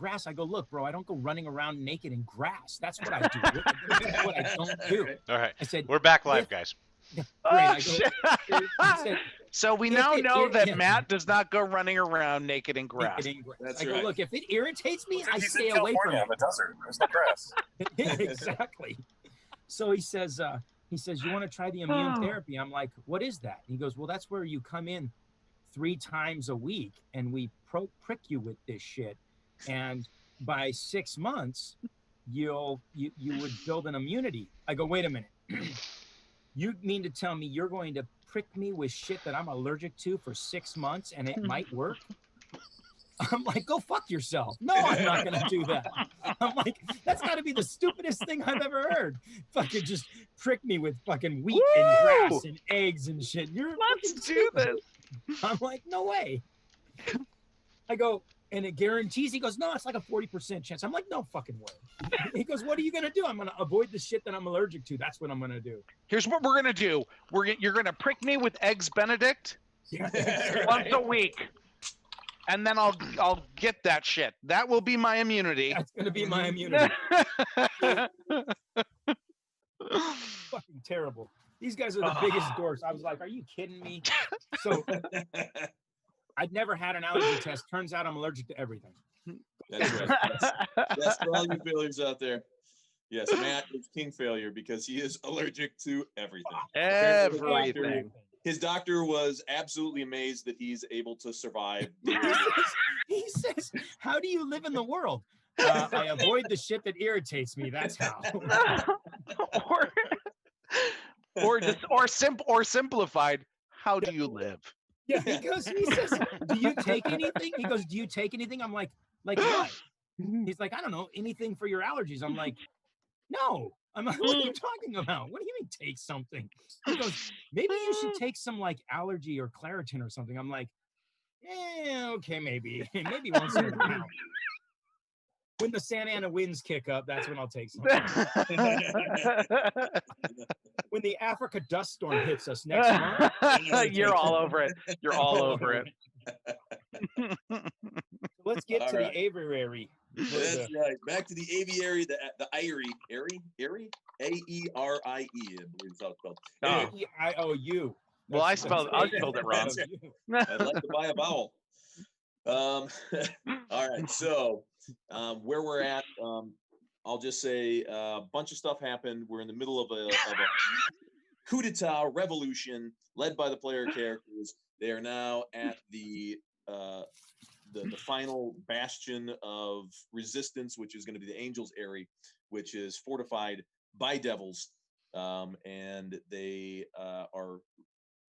grass. I go, look, bro, I don't go running around naked in grass. That's what I do. That's what I don't do. All right. I said, we're back live, guys. Great. So we now know that Matt does not go running around naked in grass. That's right. Look, if it irritates me, I stay away from it. In the desert. There's no grass. Exactly. So he says, you want to try the immune therapy? I'm like, what is that? He goes, well, that's where you come in 3 times a week and we prick you with this shit. And by 6 months, you would build an immunity. I go, wait a minute. You mean to tell me you're going to prick me with shit that I'm allergic to for 6 months and it might work? I'm like, go fuck yourself. No, I'm not going to do that. I'm like, that's got to be the stupidest thing I've ever heard. Fucking just prick me with fucking wheat and grass and eggs and shit. Let's do this. I'm like, no way. I go, and it guarantees. He goes, no, it's like a 40% chance. I'm like, no fucking way. He goes, what are you going to do? I'm going to avoid the shit that I'm allergic to. That's what I'm going to do. Here's what we're going to do. You're going to prick me with Eggs Benedict once a week. And then I'll get that shit. That will be my immunity. That's going to be my immunity. Fucking terrible. These guys are the biggest dorks. I was like, are you kidding me? So I'd never had an allergy test. Turns out I'm allergic to everything. That's right. That's for all you failures out there. Yes, Matt is king failure because he is allergic to everything. Everything. His doctor was absolutely amazed that he's able to survive. He says, how do you live in the world? I avoid the shit that irritates me. That's how. or simplified, how do you live? Yeah, he says, do you take anything? He goes, do you take anything? I'm like what? He's like, I don't know, anything for your allergies. I'm like, no. I'm like, what are you talking about? What do you mean take something? He goes, maybe you should take some like allergy or Claritin or something. I'm like, okay, maybe once in a while. When the Santa Ana winds kick up, that's when I'll take something. When the Africa dust storm hits us next month, you're all over it. You're all over it. Let's get to the aviary. That's right. Back to the aviary, the Airy, Airy, A-E-R-I-E, I believe it's how it's spelled. A-E-I-O-U. Well, I spelled it wrong. I'd like to buy a vowel. All right, so where we're at, I'll just say a bunch of stuff happened. We're in the middle of a coup d'etat revolution led by the player characters. They are now at the final bastion of resistance, which is going to be the Angels area, which is fortified by devils, and they are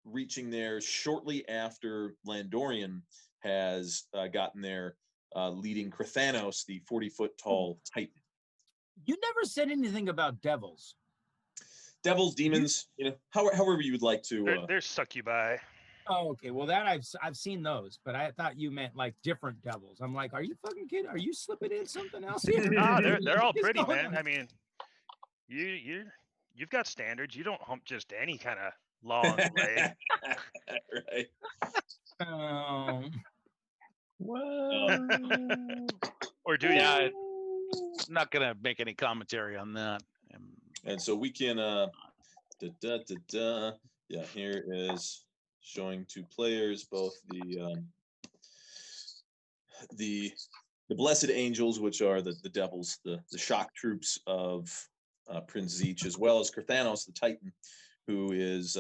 reaching there shortly after Landorian has gotten there, leading Krathanos, the 40-foot tall Titan. You never said anything about devils. Devils, demons, however you would like to. They're succubi. Oh, okay. Well, that I've seen those, but I thought you meant like different devils. I'm like, are you fucking kidding? Are you slipping in something else here? No, they're all pretty, man. I mean, you've got standards. You don't hump just any kind of long leg. Right. Or do you? I'm not gonna make any commentary on that. And so we can here is showing two players, both the blessed angels, which are the devils, the shock troops of Prince Zeech, as well as Krathanos, the Titan, who is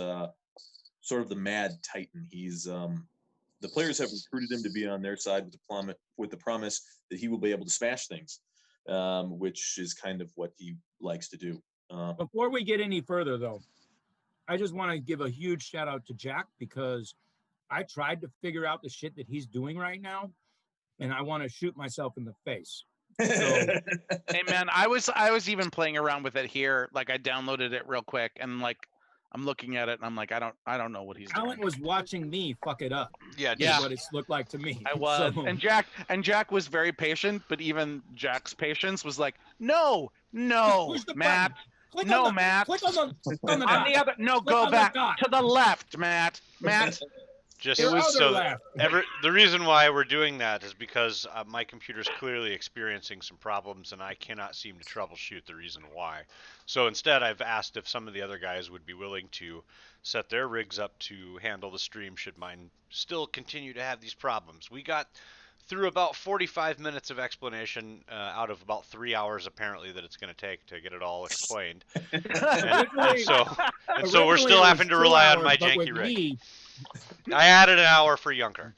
sort of the mad Titan. He's the players have recruited him to be on their side with the promise that he will be able to smash things, which is kind of what he likes to do. Before we get any further, though, I just want to give a huge shout out to Jack, because I tried to figure out the shit that he's doing right now, and I want to shoot myself in the face. So, hey man, I was even playing around with it here. Like I downloaded it real quick, and like I'm looking at it, and I'm like, I don't know what he's doing. Alan was watching me fuck it up. Yeah. What it looked like to me. I was, so. and Jack was very patient, but even Jack's patience was like, no, Matt. No, Matt. Click on the on the other. No, go back to the left, Matt. Just Your other so left. the reason why we're doing that is because my computer's clearly experiencing some problems, and I cannot seem to troubleshoot the reason why. So instead, I've asked if some of the other guys would be willing to set their rigs up to handle the stream should mine still continue to have these problems. We got through about 45 minutes of explanation out of about 3 hours apparently that it's going to take to get it all explained. And so we're still having to rely on my janky rig. I added an hour for Junker.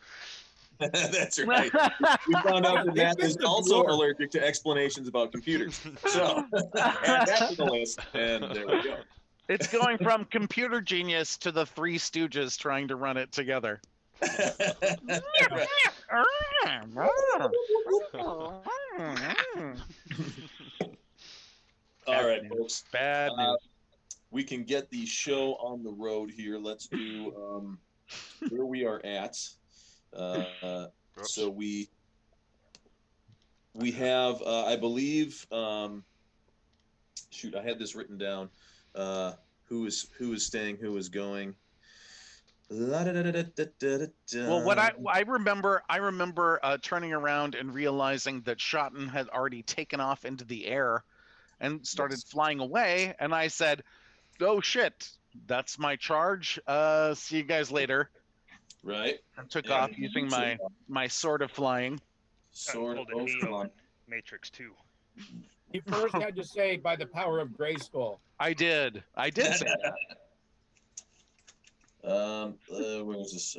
That's right. We found out that Matt is also allergic to explanations about computers. So add that to the list, and there we go. It's going from computer genius to the Three Stooges trying to run it together. All right, folks. Bad news. We can get the show on the road here. Let's do where we are at. So we have, I believe, shoot, I had this written down. Who is staying, who is going. Well, what I remember turning around and realizing that Schotten had already taken off into the air and started flying away, and I said, "Oh shit, that's my charge. See you guys later." Right. And took off using my sword of flying. Sword of flying. Matrix 2. He first had to say by the power of Grayskull. I did say that. Where is this?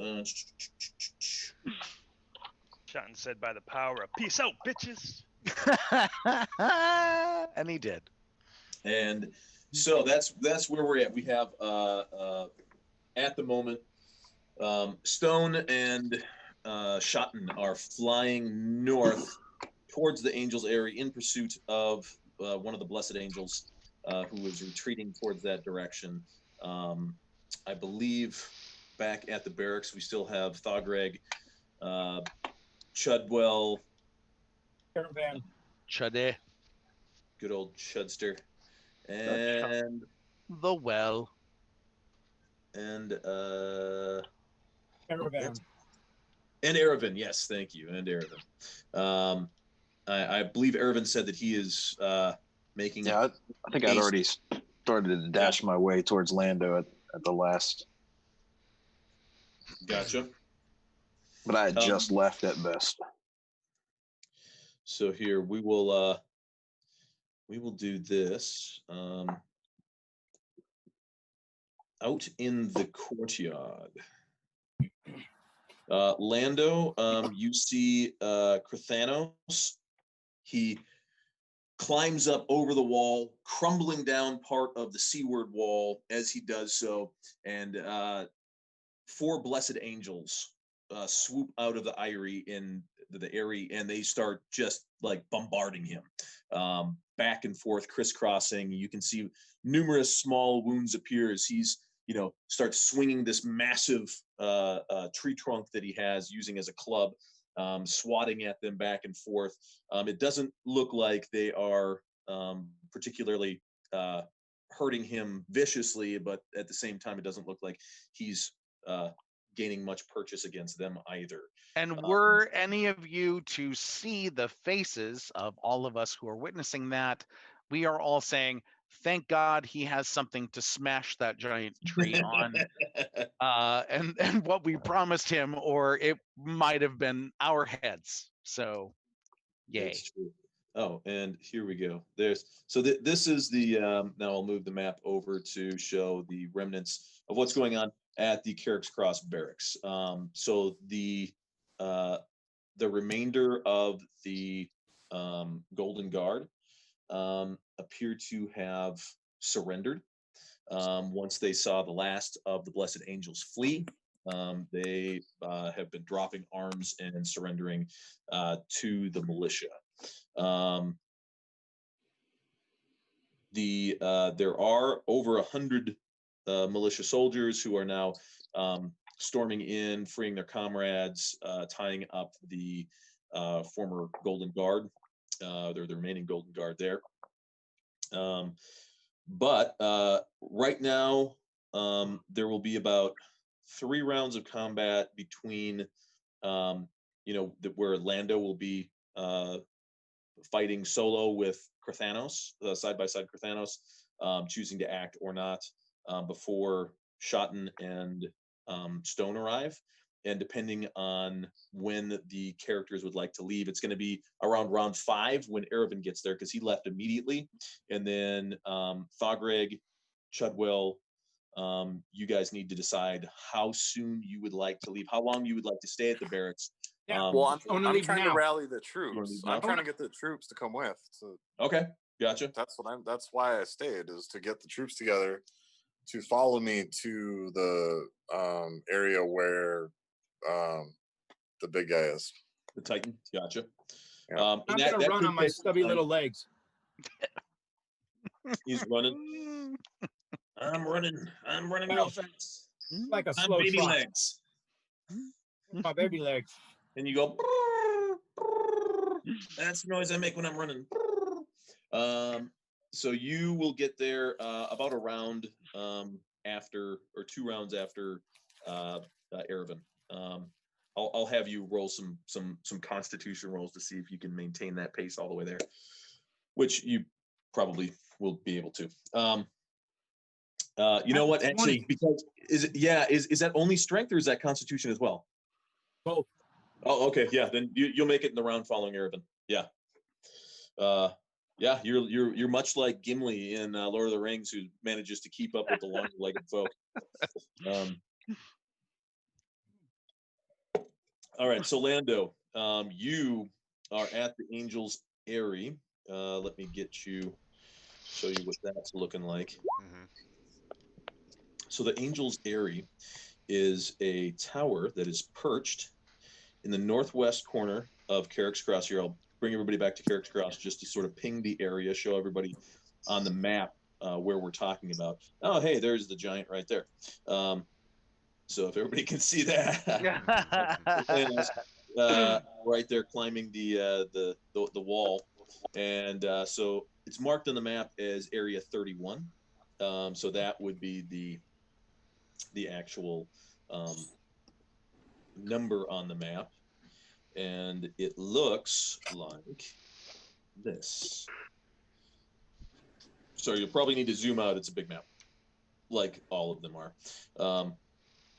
Schotten said by the power of peace out, bitches. And he did. And so that's where we're at. We have at the moment Stone and Schotten are flying north towards the Angels area in pursuit of one of the Blessed Angels who is retreating towards that direction. I believe back at the barracks we still have Thogreg, Chudwell, Caravan. Chuddy. Good old Chudster, and the well. And Caravan. And Erevan, yes, thank you, and Erevan. I believe Erevan said that he is making. Yeah, I think I'd already started to dash my way towards Lando at the last. Gotcha. But I had just left at best. So here we will do this. Out in the courtyard. Lando, you see Carthanos. He climbs up over the wall, crumbling down part of the seaward wall as he does so, and 4 blessed angels swoop out of the eyrie in the Eyrie, and they start just like bombarding him back and forth, crisscrossing. You can see numerous small wounds appear as he's starts swinging this massive tree trunk that he has using as a club, swatting at them back and forth. It doesn't look like they are particularly hurting him viciously, but at the same time, it doesn't look like he's gaining much purchase against them either. And were any of you to see the faces of all of us who are witnessing that, we are all saying, thank God he has something to smash that giant tree on. And what we promised him, or it might have been our heads. So, yay. That's true. Oh, and here we go. This is the, now I'll move the map over to show the remnants of what's going on at the Carrack's Cross barracks. So the remainder of the Golden Guard appear to have surrendered once they saw the last of the Blessed Angels flee. They have been dropping arms and surrendering to the militia. There are over 100 militia soldiers who are now storming in, freeing their comrades, tying up the former Golden Guard. They're the remaining Golden Guard there. But right now, there will be about 3 rounds of combat between, where Lando will be fighting solo with Carthanos, side by side Carthanos, choosing to act or not, before Shotten and Stone arrive. And depending on when the characters would like to leave, it's going to be around round 5 when Erebin gets there, because he left immediately. And then Thogreg, Chudwell, you guys need to decide how soon you would like to leave, how long you would like to stay at the barracks. Yeah, Well, I wanna I'm leave trying now. to rally the leave troops. now? I'm trying to get the troops to come with. So Okay, gotcha. that's why I stayed, is to get the troops together to follow me to the area where the big guy is. The Titan, gotcha. Yeah. I'm gonna run on my stubby little legs. He's running. I'm running real fast. Like a I'm slow baby trot. legs. My baby legs. And you go. That's the noise I make when I'm running. So you will get there about a round after, or 2 rounds after Erebin. I'll have you roll some Constitution rolls to see if you can maintain that pace all the way there, which you probably will be able to. You know what? Actually, 20. because is that only strength, or is that Constitution as well? Both. Oh, okay, yeah. Then you'll make it in the round following Erebin. Yeah. Yeah, you're much like Gimli in Lord of the Rings, who manages to keep up with the longer-legged folk. All right, so Lando, you are at the Angels Eyrie. Let me show you what that's looking like. Mm-hmm. So the Angels Eyrie is a tower that is perched in the northwest corner of Carrack's Cross. Here, I'll bring everybody back to Carrack's Cross just to sort of ping the area, show everybody on the map where we're talking about. Oh, hey, there's the giant right there. So if everybody can see that, right there climbing the wall, and so it's marked on the map as Area 31. So that would be the actual number on the map, and it looks like this. So you'll probably need to zoom out. It's a big map, like all of them are.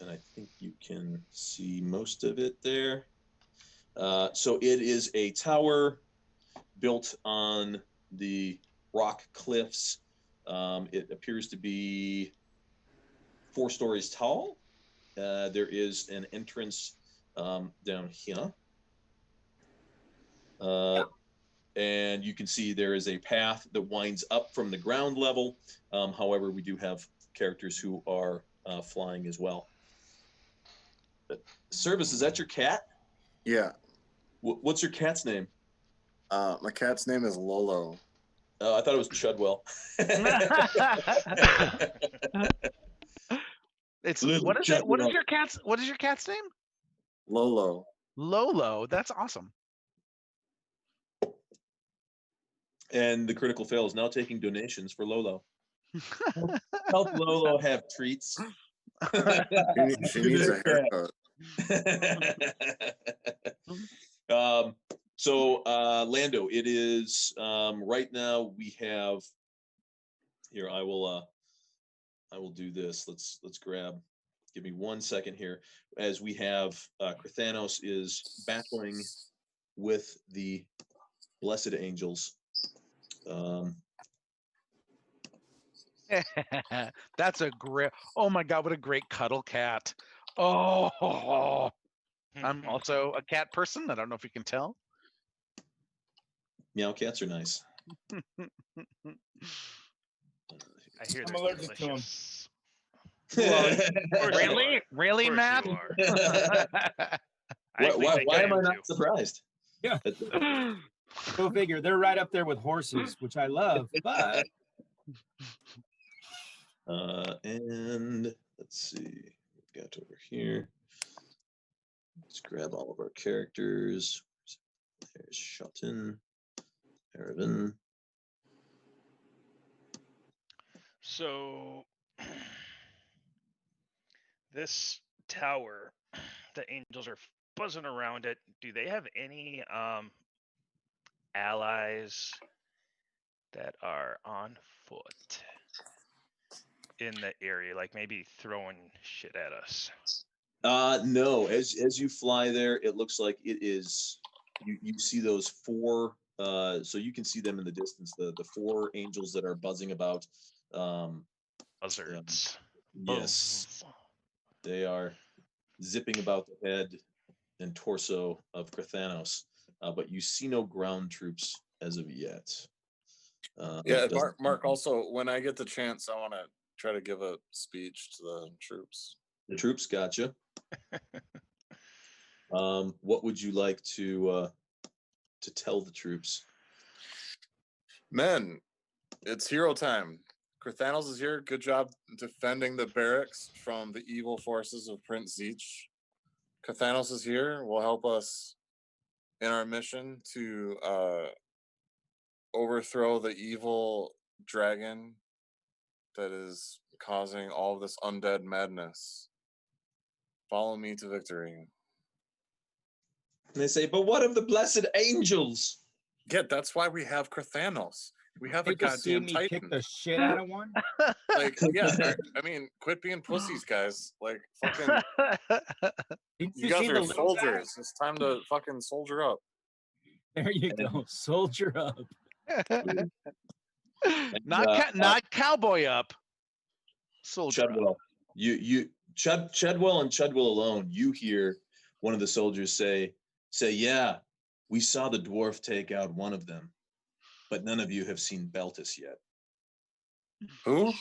And I think you can see most of it there. So it is a tower built on the rock cliffs. It appears to be 4 stories tall. There is an entrance down here. And you can see there is a path that winds up from the ground level. However, we do have characters who are flying as well. Service, is that your cat? Yeah. What's your cat's name? My cat's name is Lolo. Oh, I thought it was Chudwell. It's Little what is it? What is Chudwell. your cat's name? Lolo. Lolo. That's awesome. And the critical fail is now taking donations for Lolo. Help Lolo have treats. She needs a haircut. So Lando, it is right now we have here. I will do this. Let's give me 1 second here, as we have Carthanos is battling with the Blessed Angels. That's a great. Oh my God, what a great cuddle cat. Oh, I'm also a cat person. I don't know if you can tell. Meow cats are nice. I hear I'm they're allergic to 'em. delicious. Really, Matt? You are. Why am I not surprised? Yeah. Go figure. They're right up there with horses, which I love, but and let's see, we've got over here. Let's grab all of our characters. There's Shotten, Erebin. So this tower, the angels are buzzing around it. Do they have any allies that are on foot in the area, like maybe throwing shit at us? No. As you fly there, it looks like it is. You see those four. So you can see them in the distance. The four angels that are buzzing about. Buzzards. Yes, they are zipping about the head and torso of Carthanos, but you see no ground troops as of yet. Yeah, Mark. Also, when I get the chance, I want to try to give a speech to the troops. The troops, gotcha. What would you like to tell the troops? Men, it's hero time. Carthanos is here. Good job defending the barracks from the evil forces of Prince Zeech. Carthanos is here. Will help us in our mission to overthrow the evil dragon that is causing all of this undead madness. Follow me to victory. And they say, but what of the blessed angels? Yeah, that's why we have Carthanos. We have They a just see goddamn me Titan. kick the shit out of one. Like, yeah, I mean, quit being pussies, guys. Like, fucking, Didn't you you see guys the are little guy? soldiers. It's time to fucking soldier up. There you go, soldier up. Not cowboy up. Soldier up. Chudwell, Chudwell and Chudwell alone. You hear one of the soldiers say, yeah, we saw the dwarf take out one of them, but none of you have seen Beltis yet. Who?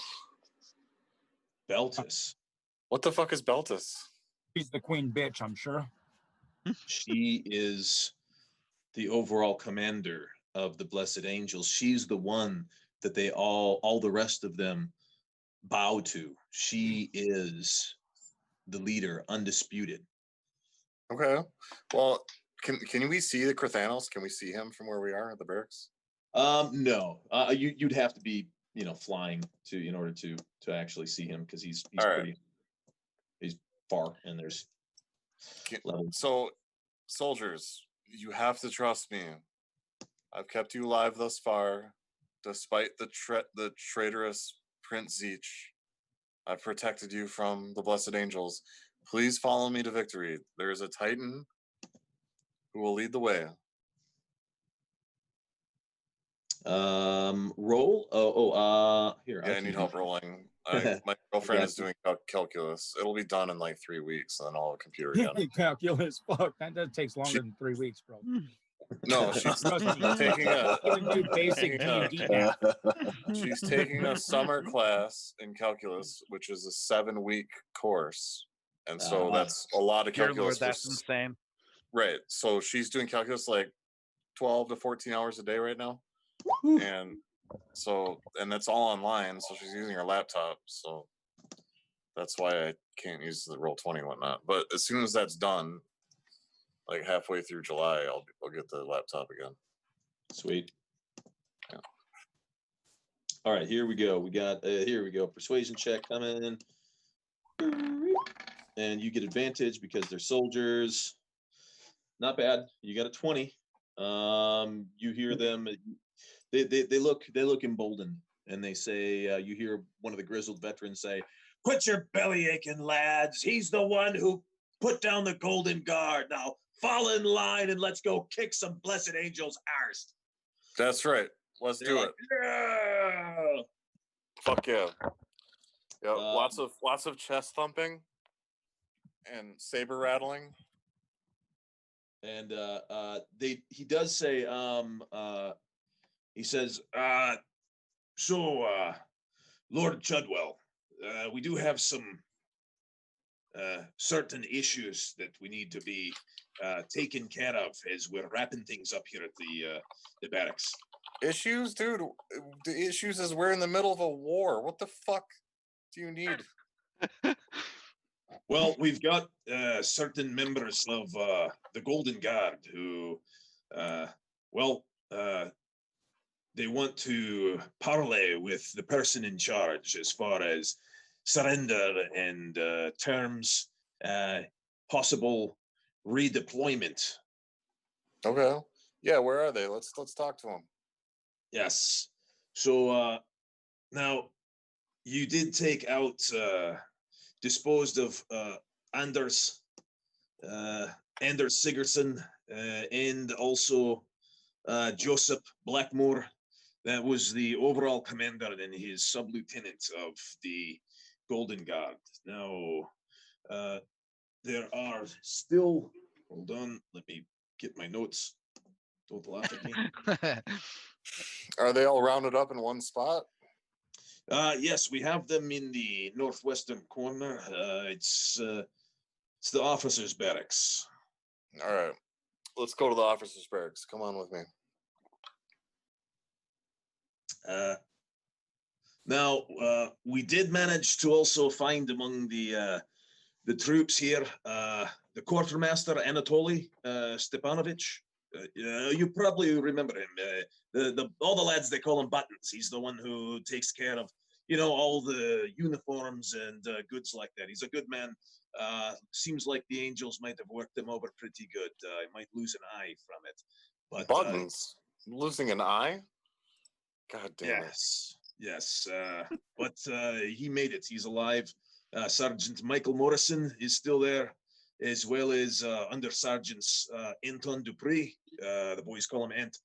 Beltis. What the fuck is Beltis? She's the queen bitch, I'm sure. She is the overall commander of the blessed angels. She's the one that they all the rest of them bow to. She is the leader, undisputed. Okay. Well, can we see the Carthanos? Can we see him from where we are at the barracks? No. You'd have to be, flying in order to actually see him, because he's right. he's far, and there's levels. So, soldiers, you have to trust me. I've kept you alive thus far, despite the traitorous Prince Zeech. I've protected you from the blessed angels. Please follow me to victory. There is a Titan who will lead the way. Roll. Here. Yeah, I need help rolling. My girlfriend is doing calculus. It'll be done in like 3 weeks, and then I'll have a computer again. Calculus, fuck, that takes longer than 3 weeks, bro. No, she's taking basic D&D math. She's taking a summer class in calculus, which is a 7-week course, and so that's a lot of calculus. Dear Lord, that's insane. Right. So she's doing calculus like 12 to 14 hours a day right now, and that's all online. So she's using her laptop. So that's why I can't use the Roll20 and whatnot. But as soon as that's done, like halfway through July, I'll get the laptop again. Sweet. Yeah. All right, here we go. We got persuasion check coming, and you get advantage because they're soldiers. Not bad. You got a 20. You hear them. They look emboldened, and they say, you hear one of the grizzled veterans say, "Quit your belly aching, lads. He's the one who put down the golden guard. Now fall in line and let's go kick some blessed angels' arse." That's right. Let's do it. Yeah. Fuck yeah. Yeah. Lots of chest thumping and saber rattling. And he does say, he says, so Lord Chudwell, we do have some certain issues that we need to be taken care of as we're wrapping things up here at the barracks. Issues, dude? The issues is we're in the middle of a war. What the fuck do you need? Well, we've got certain members of the Golden Guard who, they want to parley with the person in charge as far as surrender and terms. possible redeployment. Okay. Yeah, where are they? Let's talk to them. Yes. So now you did take out, disposed of Anders Sigurdsson, and also Joseph Blackmore. That was the overall commander and his sub-lieutenant of the Golden Guard. Now, there are still, hold on, let me get my notes. Don't laugh at me. Are they all rounded up in one spot? Yes, we have them in the northwestern corner. It's the officers' barracks. All right. Let's go to the officers' barracks. Come on with me. Now, we did manage to also find among the troops here the quartermaster Anatoly Stepanovich. You probably remember him. All the lads, they call him Buttons. He's the one who takes care of, all the uniforms and goods like that. He's a good man. Seems like the Angels might have worked him over pretty good. I might lose an eye from it. But Buttons? Losing an eye? God damn it. Yes. But he made it. He's alive. Sergeant Michael Morrison is still there, as well as Under Sergeants Anton Dupree. The boys call him Ant.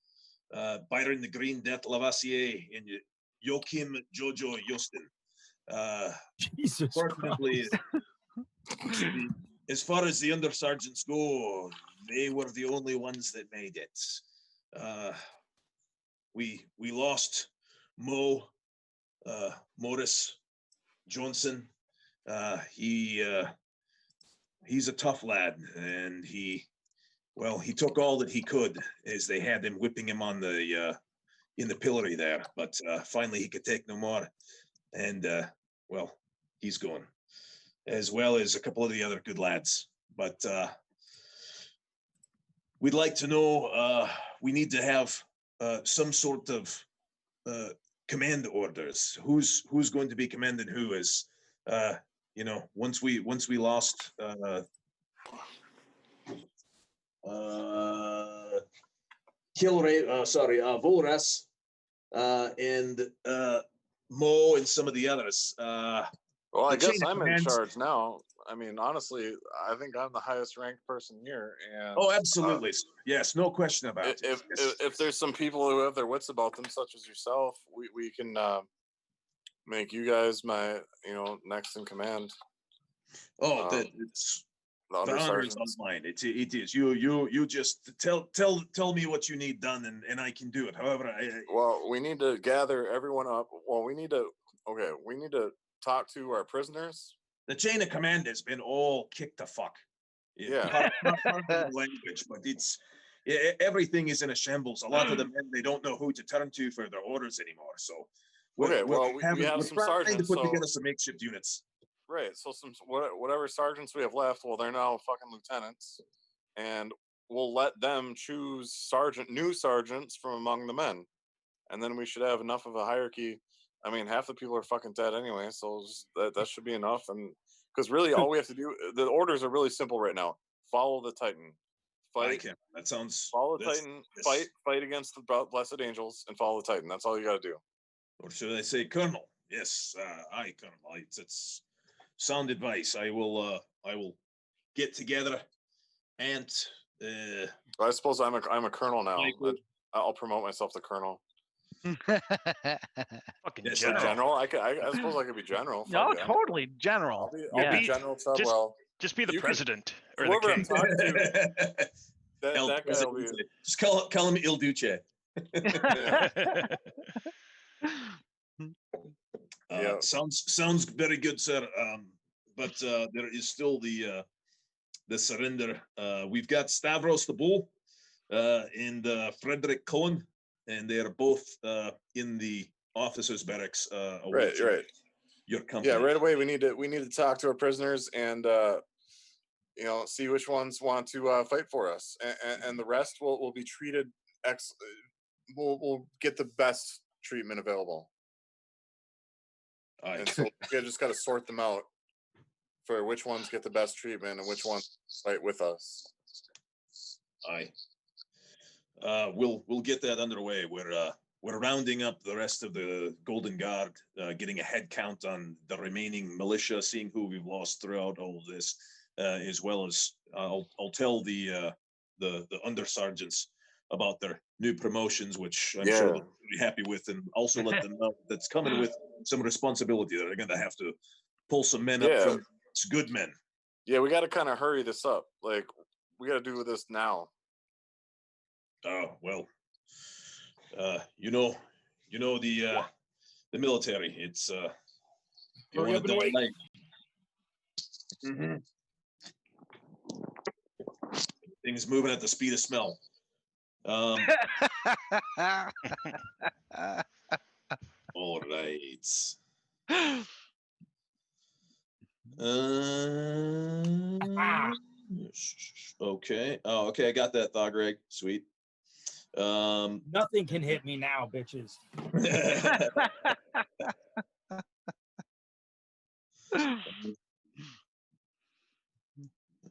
Byron the Green Death Lavassier and Joachim Jojo Justin. Jesus Fortunately, Christ. as far as the Under Sergeants go, they were the only ones that made it. We lost Mo, Morris, Johnson. He's a tough lad, and he took all that he could as they had him whipping him on the in the pillory there. But finally, he could take no more, and he's gone, as well as a couple of the other good lads. But we'd like to know. We need to have some sort of command orders. Who's going to be commanding who? As once we lost Volras and Mo and some of the others. Well, I the guess chain of I'm in commands- charge now. I mean, honestly, I think I'm the highest ranked person here. And Oh, absolutely. Yes, no question about it. if there's some people who have their wits about them, such as yourself, we can make you guys my next in command. Oh, it's The the honor is undersergeants. all mine. It is. You just tell me what you need done, and I can do it. However, Well, we need to gather everyone up. Well, we need to talk to our prisoners. the chain of command has been all kicked to fuck. Yeah. Pardon the language, but everything is in a shambles. A lot of the men, they don't know who to turn to for their orders anymore. So, We have we're some trying sergeants. to put together some makeshift units. Right. So whatever sergeants we have left, well, they're now fucking lieutenants, and we'll let them choose new sergeants from among the men, and then we should have enough of a hierarchy. I mean, half the people are fucking dead anyway, so that should be enough. And because really, all we have to do, the orders are really simple right now. Follow the Titan. Fight. That sounds. Follow the Titan. Fight against the blessed angels, and follow the Titan. That's all you got to do. Or should I say, Colonel? Yes, aye, Colonel. It's sound advice. I will get together and. I suppose I'm a colonel now. I'll promote myself to colonel. Fucking Yes, general. General. I suppose I could be general. No, Fuck yeah. totally general. I'll Yeah. be General Chubwell. Well, just be the You can- president or whoever the I'm king. talking to, that guy will be. Just call him Il Duce. Yeah. Sounds very good, sir. But there is still the surrender. We've got Stavros the Bull and Frederick Cohen, and they are both in the officers' barracks. Right. Your company. Yeah. Right away, we need to talk to our prisoners and see which ones want to fight for us, and the rest will be treated. We'll get the best treatment available. And so we just got to sort them out. for which ones get the best treatment and which ones fight with us. Aye. We'll get that underway. We're rounding up the rest of the Golden Guard, getting a head count on the remaining militia, seeing who we've lost throughout all of this, as well as I'll tell the under sergeants about their new promotions, which I'm sure they'll be happy with, and also let them know that's coming with some responsibility. They're going to have to pull some men up from good men. Yeah, we got to kind of hurry this up. Like, we got to do this now. Oh well, you know the military. It's you Hurry want up to and die wait. like. Mm-hmm. Things moving at the speed of smell. All right. Okay. Oh, okay. I got that, Thogreg. Sweet. Nothing can hit me now, bitches.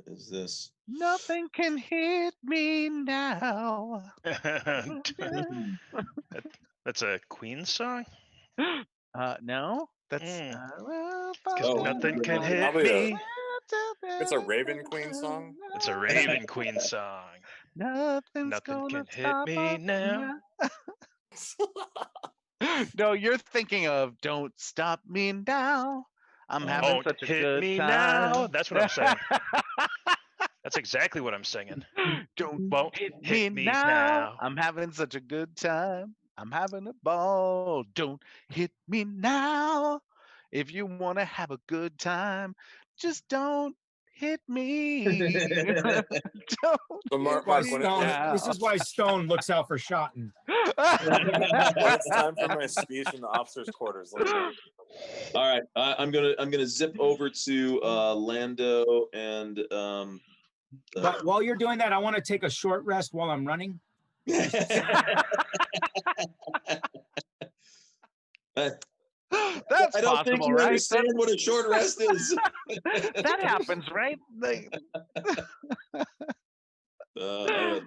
Is this? Nothing can hit me now. That's a Queen song? No, that's Nothing can hit Probably me. it's a Raven Queen song. It's a Raven Queen song. Nothing Nothing gonna can hit stop me us now. No, you're thinking of "Don't Stop Me Now." I'm having Don't such a hit good me time. now. That's what I'm saying. That's exactly what I'm singing. Won't hit me now. I'm having such a good time. I'm having a ball. Don't hit me now. If you want to have a good time, just don't hit me. Don't Mark, Why when this is why Stone looks out for Shotton. when it's time for my speech in the officers' quarters, let me know. All right, I'm gonna zip over to Lando and But while you're doing that, I want to take a short rest while I'm running. That's I don't possible, think you right? understand what a short rest is. That happens, right? Oh,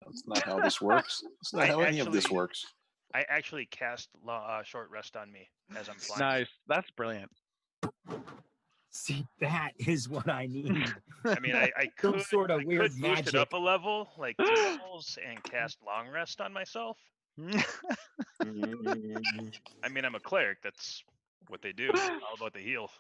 That's not how this works. That's not how any of this works. I actually cast short rest on me as I'm flying. nice. That's brilliant. See, that is what I need. I mean, I Some could sort of I weird could boost it magic. up a level, like 2 levels, and cast long rest on myself. I mean, I'm a cleric. That's what they do. All about the heal.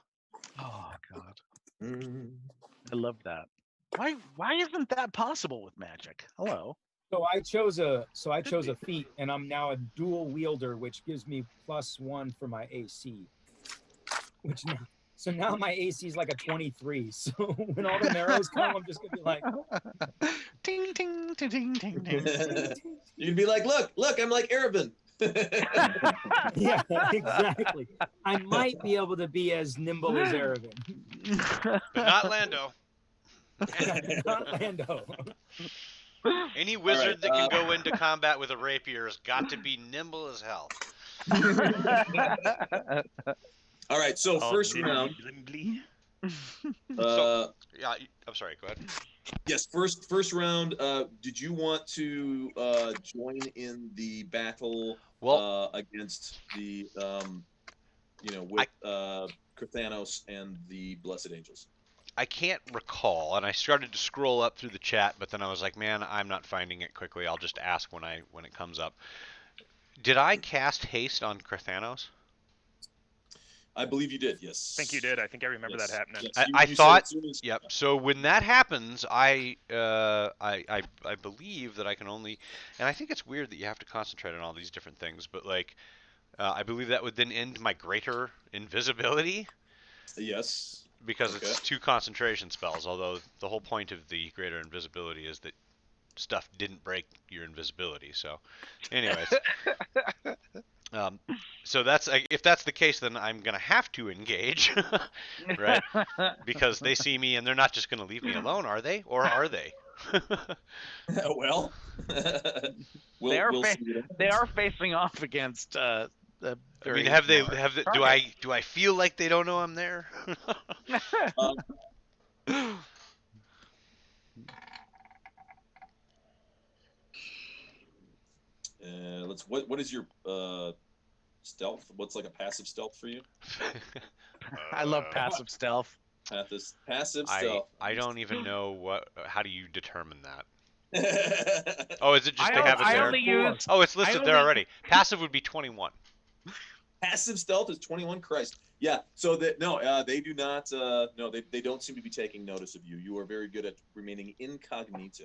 Oh God, I love that. Why isn't that possible with magic? Hello. So I chose a feat, and I'm now a dual wielder, which gives me +1 for my AC. So now my AC is like a 23. So when all the arrows come, I'm just gonna be like, ting ting ting ting ting ting. You'd be like, look, I'm like Erebin. yeah, exactly. I might be able to be as nimble as Erebin. But not Lando. Not Lando. Any wizard that can go into combat with a rapier has got to be nimble as hell. All right, so first round. Yeah, I'm sorry. Go ahead. Yes, first round. Did you want to join in the battle against the with Carthanos and the Blessed Angels? I can't recall, and I started to scroll up through the chat, but then I was like, man, I'm not finding it quickly. I'll just ask when it comes up. Did I cast haste on Carthanos? I believe you did. Yes. I think you did. I think I remember that happening. Yes, I thought. Yep. So when that happens, I believe that I can only, and I think it's weird that you have to concentrate on all these different things, but like, I believe that would then end my greater invisibility. Yes. Because it's 2 concentration spells. Although the whole point of the greater invisibility is that stuff didn't break your invisibility. So, anyways. So if that's the case, then I'm gonna have to engage, right? Because they see me and they're not just gonna leave me alone, are they? Or are they? Well, they are facing off against a I very mean, do target. I feel like they don't know I'm there? Um, what is your stealth? What's like a passive stealth for you? I love passive stealth. Passive stealth. I don't even know how do you determine that? Passive Oh, is it just to have it I there? only use. Oh, it's listed there already. Passive would be 21. stealth is 21. Christ. Yeah. So that they do not. No, they don't seem to be taking notice of you. You are very good at remaining incognito.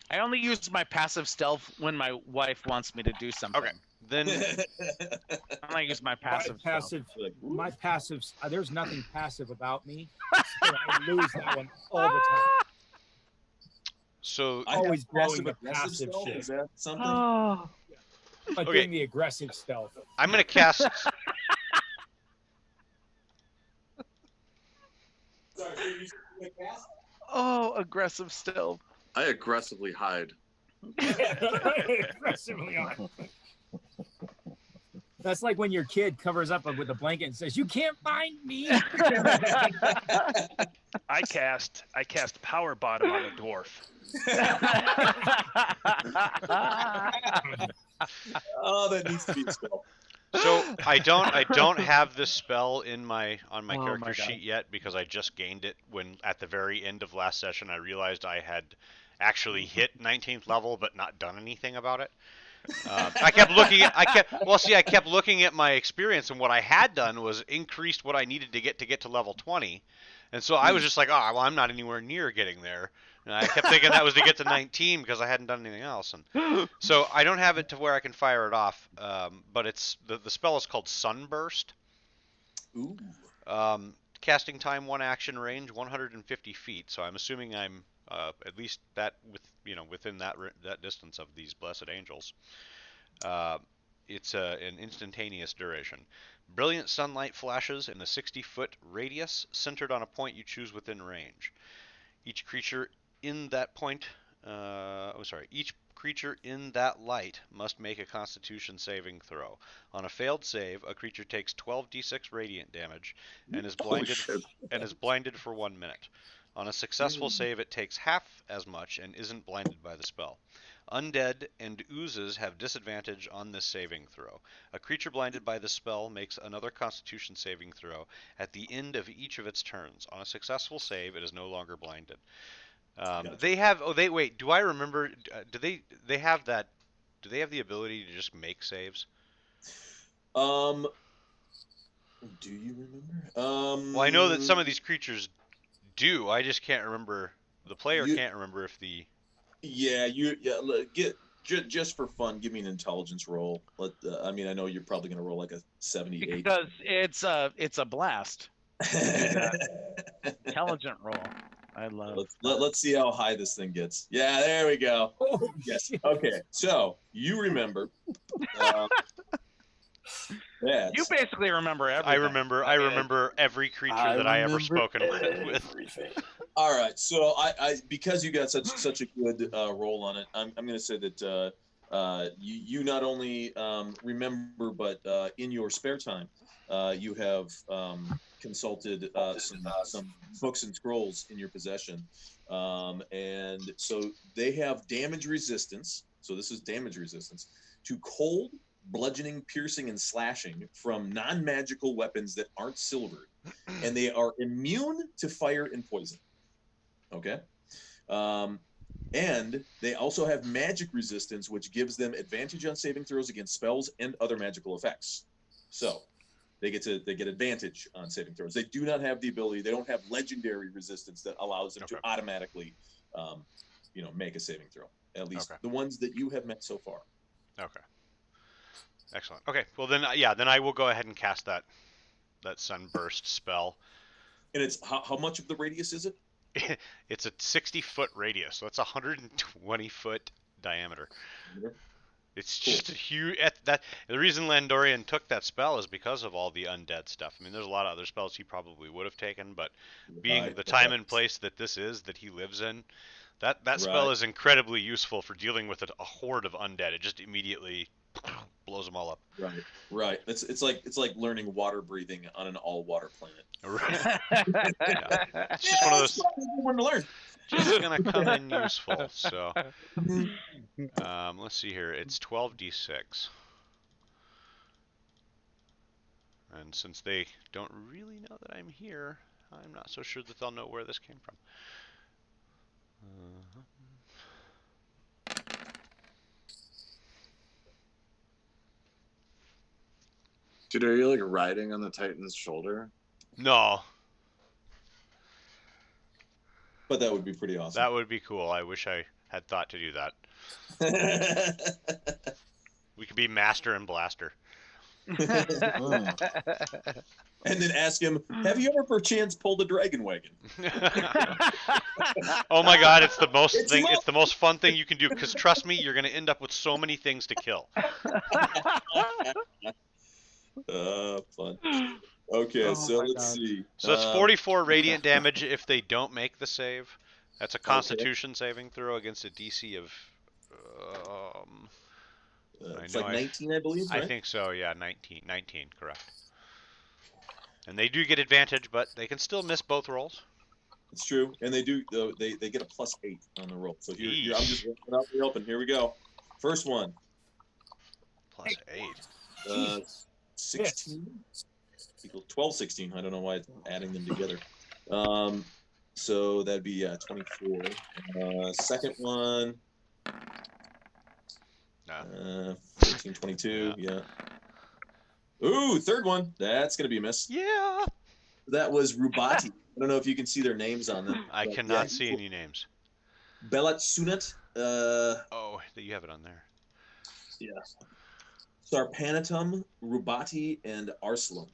I only use my passive stealth when my wife wants me to do something. Okay, then I might use my passive stealth. Like, My passives. There's nothing passive about me. So I lose that one all the time. so I Always have blowing the aggressive passive stealth. shit. Is that something? Oh. But Okay. doing the aggressive stealth. I'm gonna cast. Oh, aggressive stealth. I aggressively hide. Aggressively on. That's like when your kid covers up with a blanket and says, "You can't find me." I cast power bottom on a dwarf. Oh, that needs to be a spell. So I don't have this spell on my Oh character my God. sheet yet because I just gained it when at the very end of last session I realized I had actually hit 19th level but not done anything about it. I kept looking at my experience, and what I had done was increased what I needed to get to level 20, and so I was just like, oh, well, I'm not anywhere near getting there. And I kept thinking that was to get to 19 because I hadn't done anything else, and so I don't have it to where I can fire it off. But it's the spell is called Sunburst. Ooh. Casting time, 1 action range, 150 feet. So I'm assuming I'm at least within that distance of these blessed angels. It's an instantaneous duration. Brilliant sunlight flashes in a 60-foot radius centered on a point you choose within range. Each creature in that light must make a Constitution saving throw. On a failed save, a creature takes 12d6 radiant damage and is blinded for 1 minute. On a successful save, it takes half as much and isn't blinded by the spell. Undead and oozes have disadvantage on this saving throw. A creature blinded by the spell makes another Constitution saving throw at the end of each of its turns. On a successful save, it is no longer blinded. Gotcha. Do I remember? Do they have that? Do they have the ability to just make saves? Do you remember? Well, I know that some of these creatures do. I just can't remember. The player can't remember if the. Yeah, just for fun, give me an intelligence roll. I mean, I know you're probably gonna roll like a 78. Because it's a blast. Intelligent roll. I love. Let's see how high this thing gets. Yeah, there we go. Oh, Yes. shit. Okay. So you remember. Yes. You basically remember everything. I remember every creature that I ever spoken with. All right. So I because you got such a good roll on it, I'm going to say that you not only remember, but in your spare time, you have consulted some books and scrolls in your possession, and so they have damage resistance. So this is damage resistance to cold, bludgeoning, piercing, and slashing from non-magical weapons that aren't silvered, and they are immune to fire and poison. Okay. And they also have magic resistance, which gives them advantage on saving throws against spells and other magical effects. So they get advantage on saving throws. They do not have the ability. They don't have legendary resistance that allows them to automatically, make a saving throw. At least the ones that you have met so far. Okay. Excellent. Okay. Well then I will go ahead and cast that sunburst spell. And it's how much of the radius is it? It's a 60-foot radius, so that's 120-foot diameter. It's just a huge. The reason Landorian took that spell is because of all the undead stuff. I mean, there's a lot of other spells he probably would have taken, but being the time and place that he lives in, that spell is incredibly useful for dealing with a horde of undead. It just immediately blows them all up. Right. It's like learning water breathing on an all water planet. Right. Yeah. It's just one of those. One to learn. Just gonna come in useful. So, let's see here. It's 12d6. And since they don't really know that I'm here, I'm not so sure that they'll know where this came from. Dude, are you like riding on the Titan's shoulder? No, But that would be pretty awesome. that would be cool. I wish I had thought to do that. We could be Master and Blaster. And then ask him, have you ever perchance pulled a dragon wagon? Oh my god, it's the most fun thing you can do, because trust me, you're gonna end up with so many things to kill. Fun. Okay, so let's see. So it's 44 radiant damage if they don't make the save. That's a Constitution saving throw against a DC of it's like 19, I believe, right? I think so, yeah, 19, correct. And they do get advantage, but they can still miss both rolls. It's true, and they do. They get a +8 on the roll. So here I'm just ripping out the open. Here we go. First one. +8. 16 equals 12, 16. I don't know why it's adding them together. So that'd be 24. Second one. 14, 22. Yeah. Ooh, third one. That's gonna be a miss. Yeah. That was Rubati. I don't know if you can see their names on them. I cannot see any names. Belatsunat. Oh, you have it on there. Yeah. Sarpanatum, Rubati, and Arslan.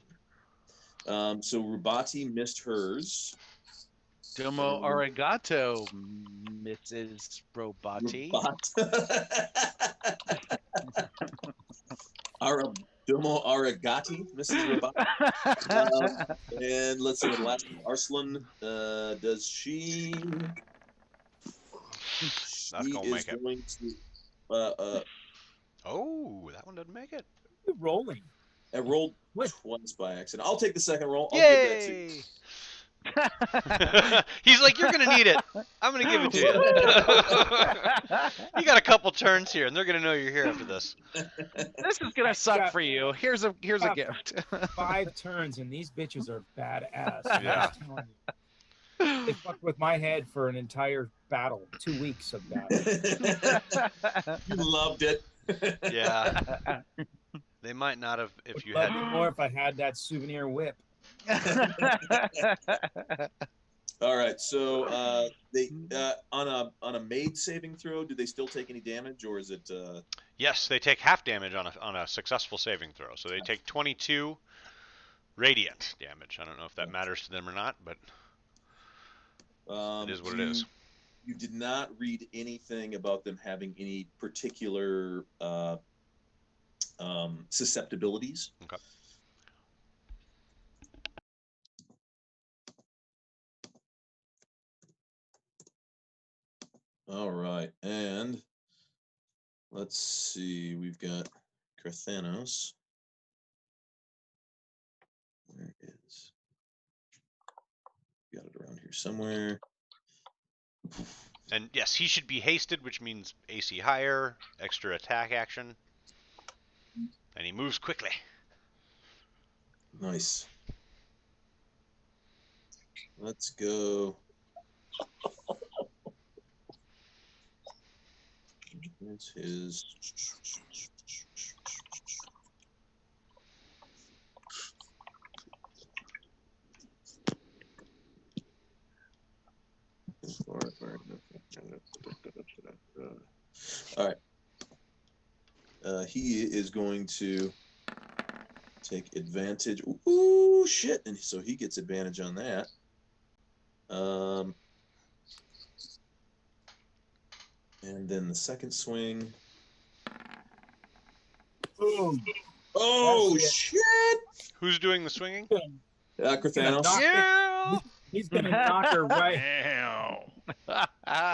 So Rubati missed hers. Domo arigato, Mrs. Robati. Domo arigati, Mrs. Robati. And let's see, the last one, Arslan. Does she? That's gonna make it. Going to, oh, that one doesn't make it. You're rolling. I rolled twice by accident. I'll take the second roll. I'll Yay! give that to you. He's like, you're gonna need it. I'm gonna give it to you. You got a couple turns here, and they're gonna know you're here after this. This is gonna suck for you. Here's a gift. 5 turns, and these bitches are badass. Yeah. They fucked with my head for an entire battle. 2 weeks of that. You loved it. Yeah. They might not have if you Loved had it more if I had that souvenir whip. All right, so they on a made saving throw, do they still take any damage, or is it? Yes, they take half damage on a successful saving throw. So they take 22 radiant damage. I don't know if that matters to them or not, but it is what it is. You did not read anything about them having any particular susceptibilities. Okay. All right, and let's see. We've got Carthanos. Where is? Got it around here somewhere. And yes, he should be hasted, which means AC higher, extra attack action, and he moves quickly. Nice. Let's go. It's his. All right. He is going to take advantage. Ooh, shit! And so he gets advantage on that. And then the second swing. Boom. Oh, shit! Who's doing the swinging? Carthanos. Yeah! He's gonna knock her right. Damn.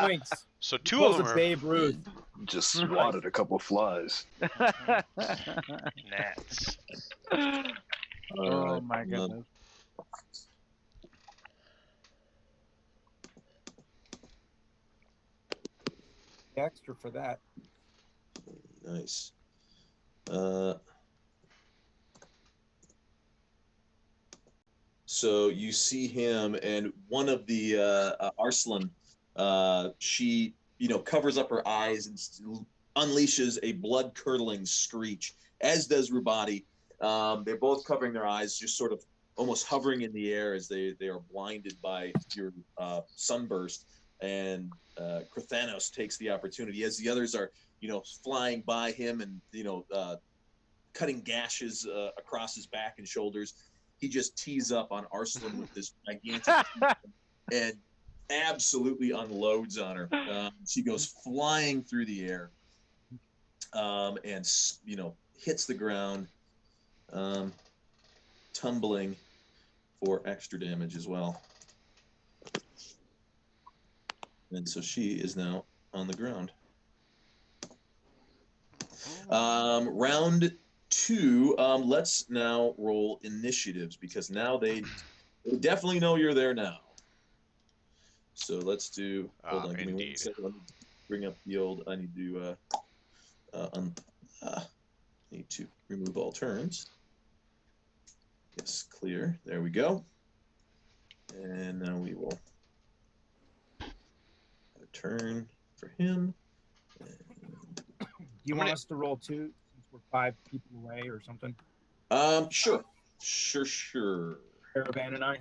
Points. So two Pulls of them a are... Babe Ruth. Just swatted a couple flies. Gnats. Oh my goodness. Extra for that. Nice. So you see him, and one of the Arslan, she covers up her eyes and unleashes a blood-curdling screech, as does Rubati. They're both covering their eyes, just sort of almost hovering in the air as they are blinded by your sunburst. And Krathanos takes the opportunity as the others are, flying by him and cutting gashes across his back and shoulders. He just tees up on Arslan with this gigantic and absolutely unloads on her. She goes flying through the air and hits the ground, tumbling for extra damage as well. And so she is now on the ground. Round 2, let's now roll initiatives, because now they definitely know you're there now. So let's do, hold on, give me 1 second. Let me bring up the old, I need to remove all turns. Yes, clear, there we go. And now we will have a turn for him. Do you want us to roll 2 since we're 5 people away or something? Sure. Caravan and I.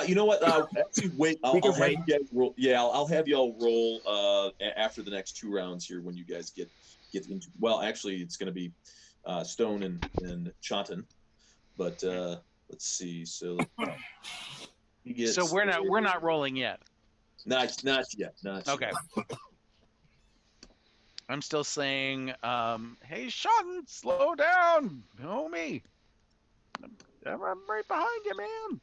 You know what? Actually, wait. I'll have wait. you guys roll. Yeah, I'll have y'all roll after the next 2 rounds here when you guys get into. Well, actually, it's going to be Stone and Shantan. But let's see. So you get. So we're not rolling yet. Not yet. Okay. I'm still saying, hey, Sean, slow down, homie. I'm right behind you, man.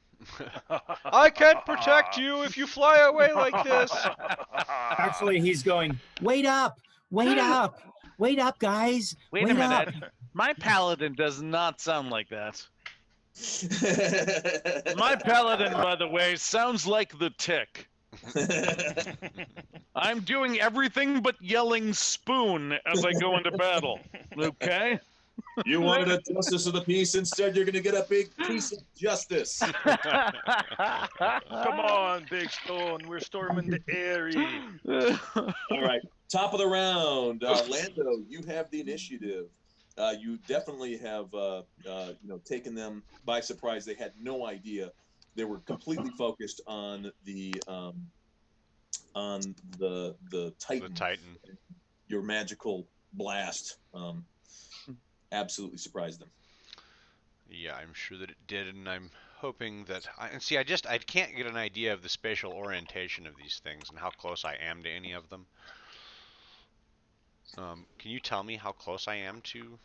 I can't protect you if you fly away like this. Actually, he's going, wait up, guys. Wait a minute. My paladin does not sound like that. My paladin, by the way, sounds like the Tick. I'm doing everything but yelling spoon as I go into battle. Okay? You wanted a justice of the peace. Instead, you're going to get a big piece of justice. Come on, Big Stone. We're storming the Eyrie. All right. Top of the round. Lando, you have the initiative. You definitely have taken them by surprise. They had no idea. They were completely focused on the Titan. The Titan. Your magical blast absolutely surprised them. Yeah, I'm sure that it did, and I'm hoping that I can't get an idea of the spatial orientation of these things and how close I am to any of them. Can you tell me how close I am to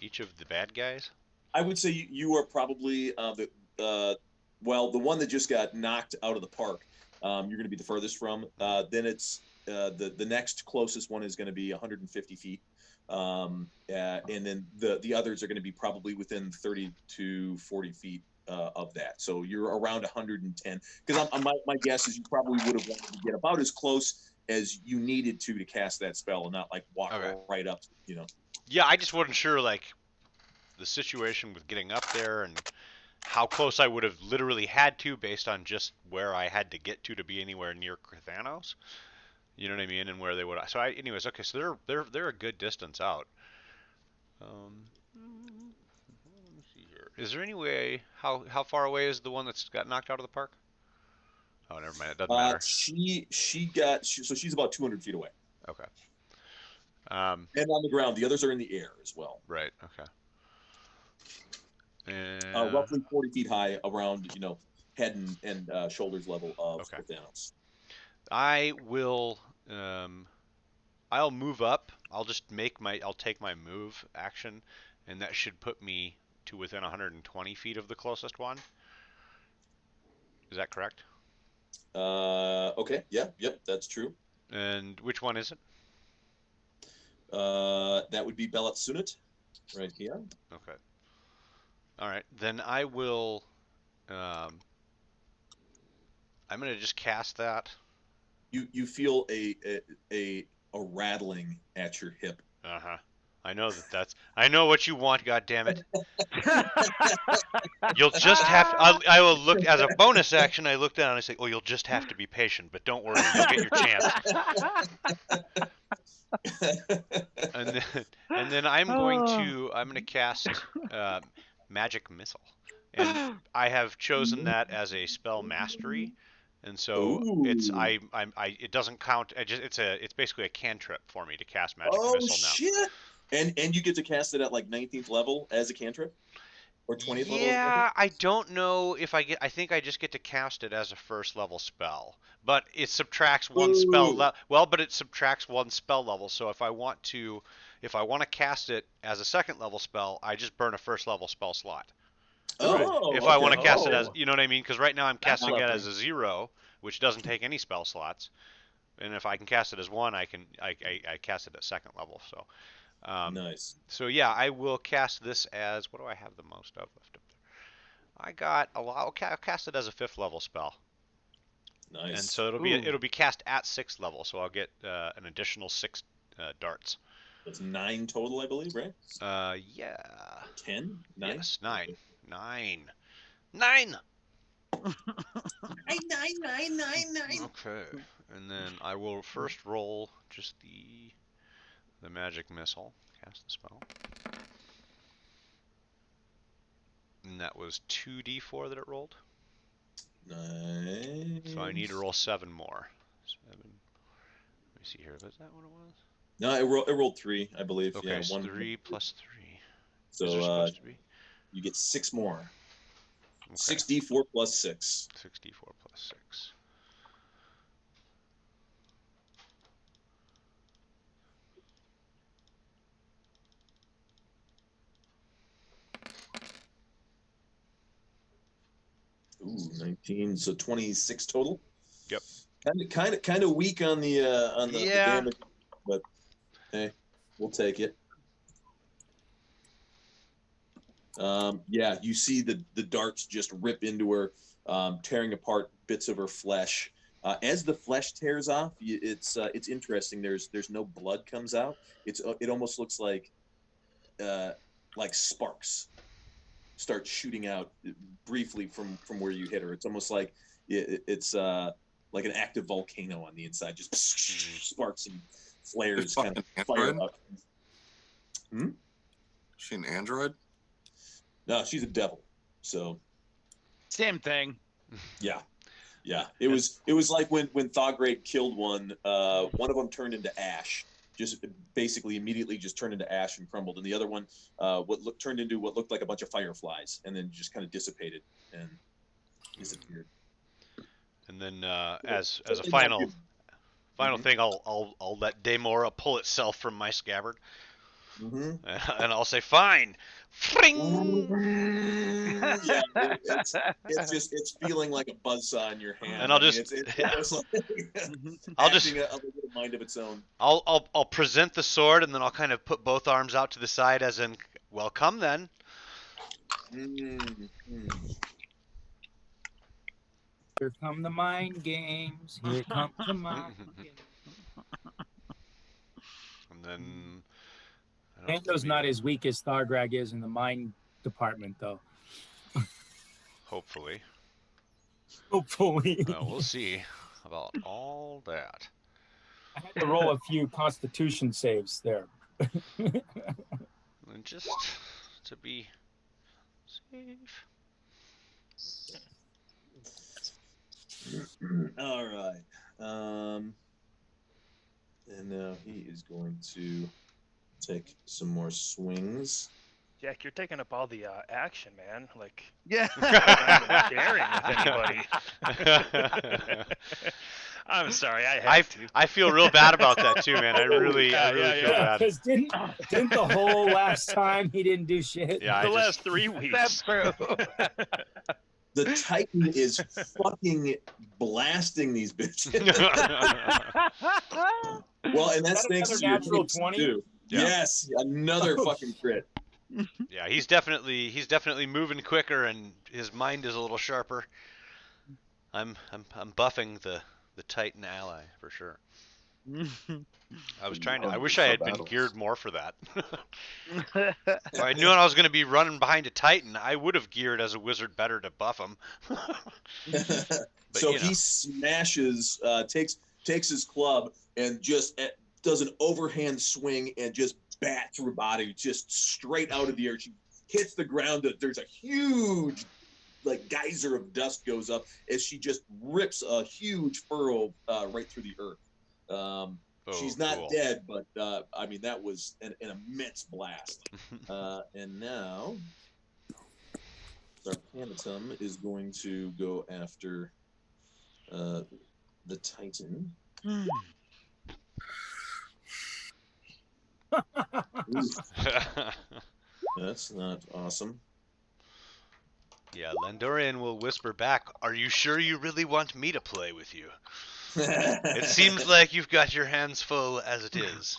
each of the bad guys? I would say you are probably the one that just got knocked out of the park. You're going to be the furthest from. Then it's the next closest one is going to be 150 feet. And then the others are going to be probably within 30 to 40 feet of that. So you're around 110. Because my guess is you probably would have wanted to get about as close as you needed to cast that spell and not like walk right up, Yeah, I just wasn't sure, like, the situation with getting up there and how close I would have literally had to based on just where I had to get to be anywhere near Krathanos. You know what I mean? And where they would. So anyways, okay. So they're a good distance out. Let me see here. Is there any way how far away is the one that's got knocked out of the park? Oh, never mind. It doesn't matter. So she's about 200 feet away. Okay. And on the ground, the others are in the air as well. Right. Okay. And roughly 40 feet high, around head and shoulders level of Thanos. I will. I'll move up. I'll take my move action, and that should put me to within 120 feet of the closest one. Is that correct? Okay. Yeah. Yep. That's true. And which one is it? That would be Belat Sunat right here. Okay. All right. Then I will. I'm gonna just cast that. You feel a rattling at your hip. Uh-huh. I know that's. I know what you want. God damn it! You'll just have. I will look as a bonus action. I look down and I say, "Oh, you'll just have to be patient, but don't worry, you'll get your chance." And then I'm gonna cast magic missile, and I have chosen that as a spell mastery, and so it doesn't count. It's basically a cantrip for me to cast magic missile now. Shit! And you get to cast it at like 19th level as a cantrip, or 20th level. Yeah, I don't know if I get. I think I just get to cast it as a first level spell, but it subtracts one spell. Well, but it subtracts one spell level. So if I want to cast it as a second level spell, I just burn a first level spell slot. Oh, if I want to cast it as, you know what I mean? Because right now I'm casting it as a 0, which doesn't take any spell slots. And if I can cast it as 1, I cast it at second level. So. Nice. So yeah, I will cast this as, what do I have the most of left up there? I got a lot. I'll cast it as a 5th level spell. Nice. And so it'll be cast at 6th level. So I'll get an additional 6 darts. That's 9 total, I believe, right? Yeah. 10? 9? Yes, 9. 9. 9. 9. Okay. And then I will first roll just the magic missile, cast the spell. And that was 2d4 that it rolled. Nice. So I need to roll 7 more. 7. Let me see here. Was that what it was? No, it rolled 3, I believe. Okay, yeah, so 1 3 plus 3. So is there supposed to be? You get 6 more. Okay. 6d4 plus 6. 6d4 plus 6. Ooh, 19. So 26 total. Yep. Kind of weak on the the damage, but hey, we'll take it. Yeah, you see the darts just rip into her, tearing apart bits of her flesh. As the flesh tears off, it's interesting. There's no blood comes out. It almost looks like sparks start shooting out briefly from where you hit her. It's almost like it's like an active volcano on the inside, just sparks and flares kind of fire up. Is she an android? No, she's a devil. So same thing. Yeah. It was like when Thograde killed one of them turned into ash. Just basically immediately just turned into ash and crumbled, and the other one turned into what looked like a bunch of fireflies, and then just kind of dissipated and disappeared. And then as a final thing, I'll let Daemora pull itself from my scabbard, and I'll say, "Fine." Yeah, it's feeling like a buzzsaw in your hand, and I'll just I'll just a little mind of its own. I'll present the sword, and then I'll kind of put both arms out to the side, as in, "Well, come then." Here come the mind games. Here come the mind games. And then Lando's not as weak as Thargrag is in the mind department, though. Hopefully. Hopefully. Well, we'll see about all that. I had to roll a few Constitution saves there. And just to be safe. All right. And now he is going to take some more swings. Jack, you're taking up all the action, man. Like, yeah, sharing with anybody. I'm sorry, I feel real bad about that too, man. I really feel bad. Because didn't the whole last time he didn't do shit? Yeah, the last 3 weeks. That's true. The Titan is fucking blasting these bitches. Well, and that's thanks to your natural 20 too. Yeah. Yes, another fucking crit. Yeah, he's definitely moving quicker, and his mind is a little sharper. I'm buffing the Titan ally for sure. I wish I had been geared more for that. If I knew I was going to be running behind a Titan, I would have geared as a wizard better to buff him. So he smashes, takes his club and just does an overhand swing and just bat through body, just straight out of the air. She hits the ground. There's a huge like geyser of dust goes up as she just rips a huge furrow right through the earth. She's not dead, but I mean that was an immense blast. And now Sarcanatum is going to go after the Titan. That's not awesome. Yeah, Landorian will whisper back, "Are you sure you really want me to play with you? It seems like you've got your hands full as it is."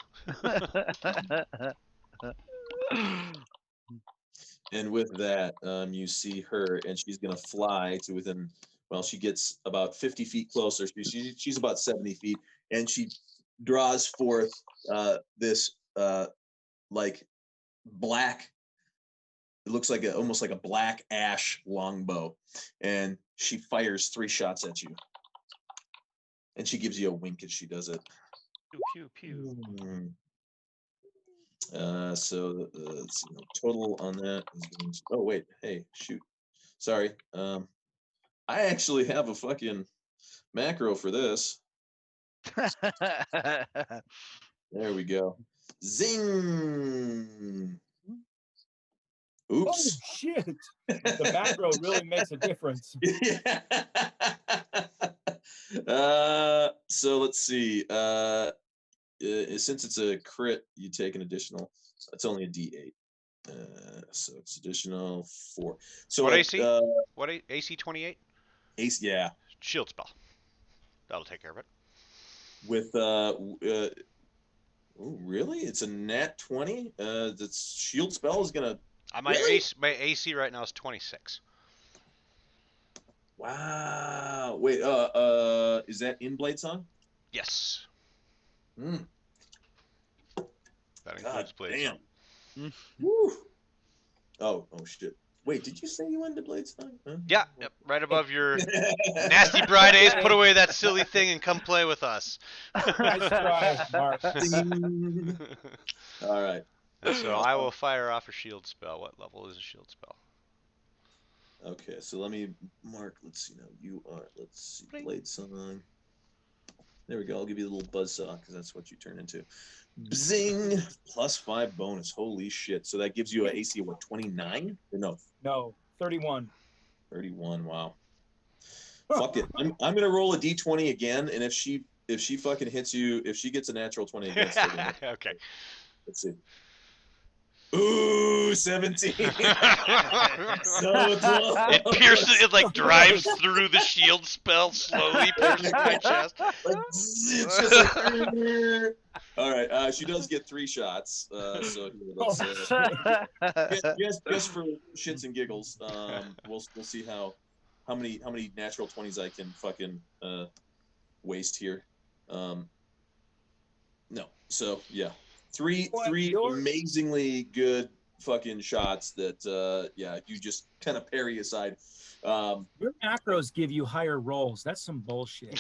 And with that, you see her, and she's going to fly to within, well, she gets about 50 feet closer. She's about 70 feet, and she draws forth this like black, it looks like almost like a black ash longbow, and she fires 3 shots at you. And she gives you a wink as she does it. Pew, pew, pew. So the total on that is going to, oh wait, hey, shoot, sorry. I actually have a fucking macro for this. There we go. Zing. Oops. Oh shit! The macro really makes a difference. So let's see. Since it's a crit, you take an additional. It's only a D8. So it's additional 4. So what AC? What AC 28? AC, yeah. Shield spell. That'll take care of it. With oh really? It's a nat 20. The shield spell is gonna. My AC right now is 26. Wow. Wait. Is that in Blade Song? Yes. Mm. That includes Blade Song. Woo. Oh shit. Wait, did you say you ended Blade Song? Huh? Yeah, yep, right above your nasty bride Ace. Put away that silly thing and come play with us. Nice try, Mark. All right. So I will fire off a shield spell. What level is a shield spell? Okay, so let me mark. Let's see now. You are. Let's see. Blade Song. There we go. I'll give you a little buzzsaw because that's what you turn into. Bzing! +5 bonus. Holy shit! So that gives you an AC of what? 29? Or no? No, 31. 31. Wow. Fuck it. I'm gonna roll a D20 again, and if she fucking hits you, if she gets a natural 20 against it, okay. Let's see. Ooh, 17. So close. It pierces. It like drives through the shield spell slowly, piercing my chest. Like, it's just like, all right. She does get 3 shots. So just for shits and giggles, we'll see how many natural 20s I can fucking waste here. No. So yeah. Three amazingly good fucking shots that you just kind of parry aside. Your macros give you higher rolls. That's some bullshit.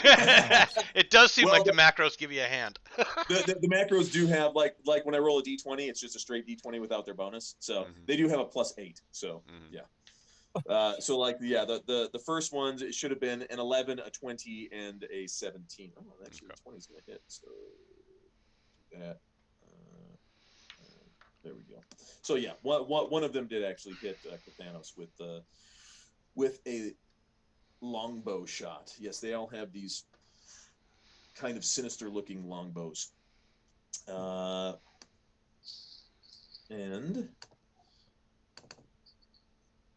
It does seem like the macros give you a hand. the macros do have like when I roll a D20, it's just a straight D20 without their bonus. So they do have a +8. So yeah. So like the first ones, it should have been an 11, a 20, and a 17. Oh, actually the 20's gonna hit. So that. There we go. So yeah, one of them did actually hit Cathanos with a longbow shot. Yes, they all have these kind of sinister-looking longbows. And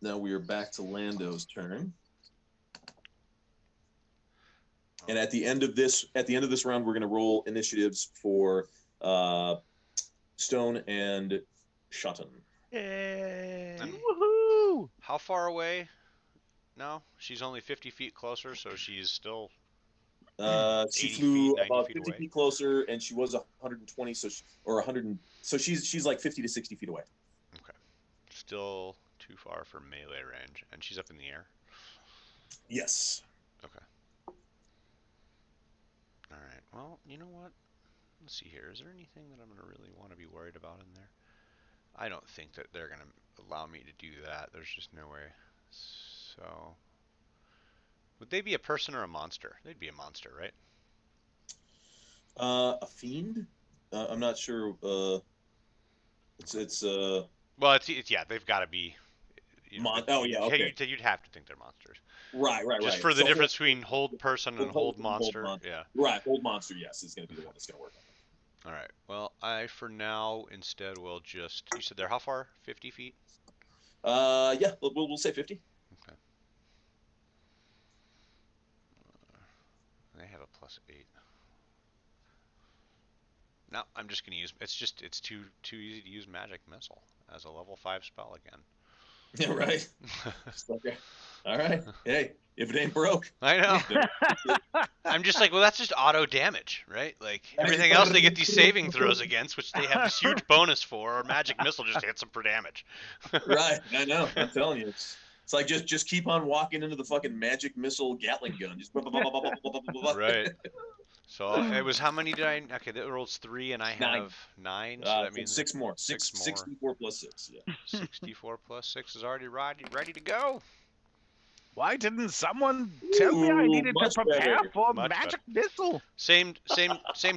now we are back to Lando's turn. And at the end of this round, we're going to roll initiatives for Stone and Shotton. Yay! And Woohoo! how far away? No, she's only 50 feet closer, so she's still She 80 flew feet, 90 about feet 50 away. feet closer, and she was 120, or 100. So she's like 50 to 60 feet away. Okay. Still too far for melee range, and she's up in the air. Yes. Okay. All right. Well, you know what? Let's see here. Is there anything that I'm gonna really want to be worried about in there? I don't think that they're gonna allow me to do that. There's just no way. So, would they be a person or a monster? They'd be a monster, right? A fiend. I'm not sure. It's Well, it's yeah. They've got to be. You know, Oh yeah, okay. You'd have to think they're monsters. Right. Just for the difference between hold person and hold monster. monster. Yeah. Right, hold monster. Yes, is going to be the one that's going to work. All right. Well, I for now instead will just. You said they're how far? 50 feet. Yeah, we'll say 50. Okay. They have a +8. No, I'm just gonna use. It's too easy to use magic missile as a level 5 spell again. Yeah, right. Okay. All right. Hey, if it ain't broke. I know. I'm just like, well, that's just auto damage, right? Like everything else they get these saving throws against, which they have this huge bonus for, or magic missile just hits them for damage. Right. I know. I'm telling you, it's like just keep on walking into the fucking magic missile Gatling gun. Just Right. So it was how many did I? Okay, that rolls 3, and I 9. have 9. So that means 6 more. 6 more. 64 plus 6. Yeah. 64 plus 6 is already ready to go. Why didn't someone tell me I needed to much prepare better. for Much magic missile? Same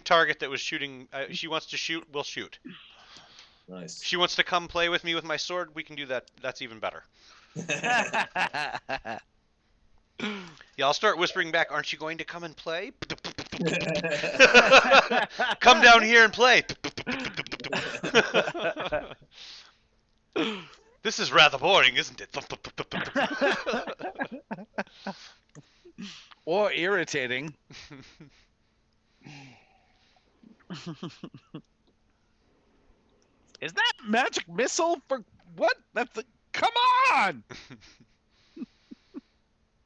target that was shooting. She wants to shoot. We'll shoot. Nice. She wants to come play with me with my sword. We can do that. That's even better. Yeah, I'll start whispering back. Aren't you going to come and play? Come down here and play. This is rather boring, isn't it? Or irritating. Is that magic missile for what? Come on!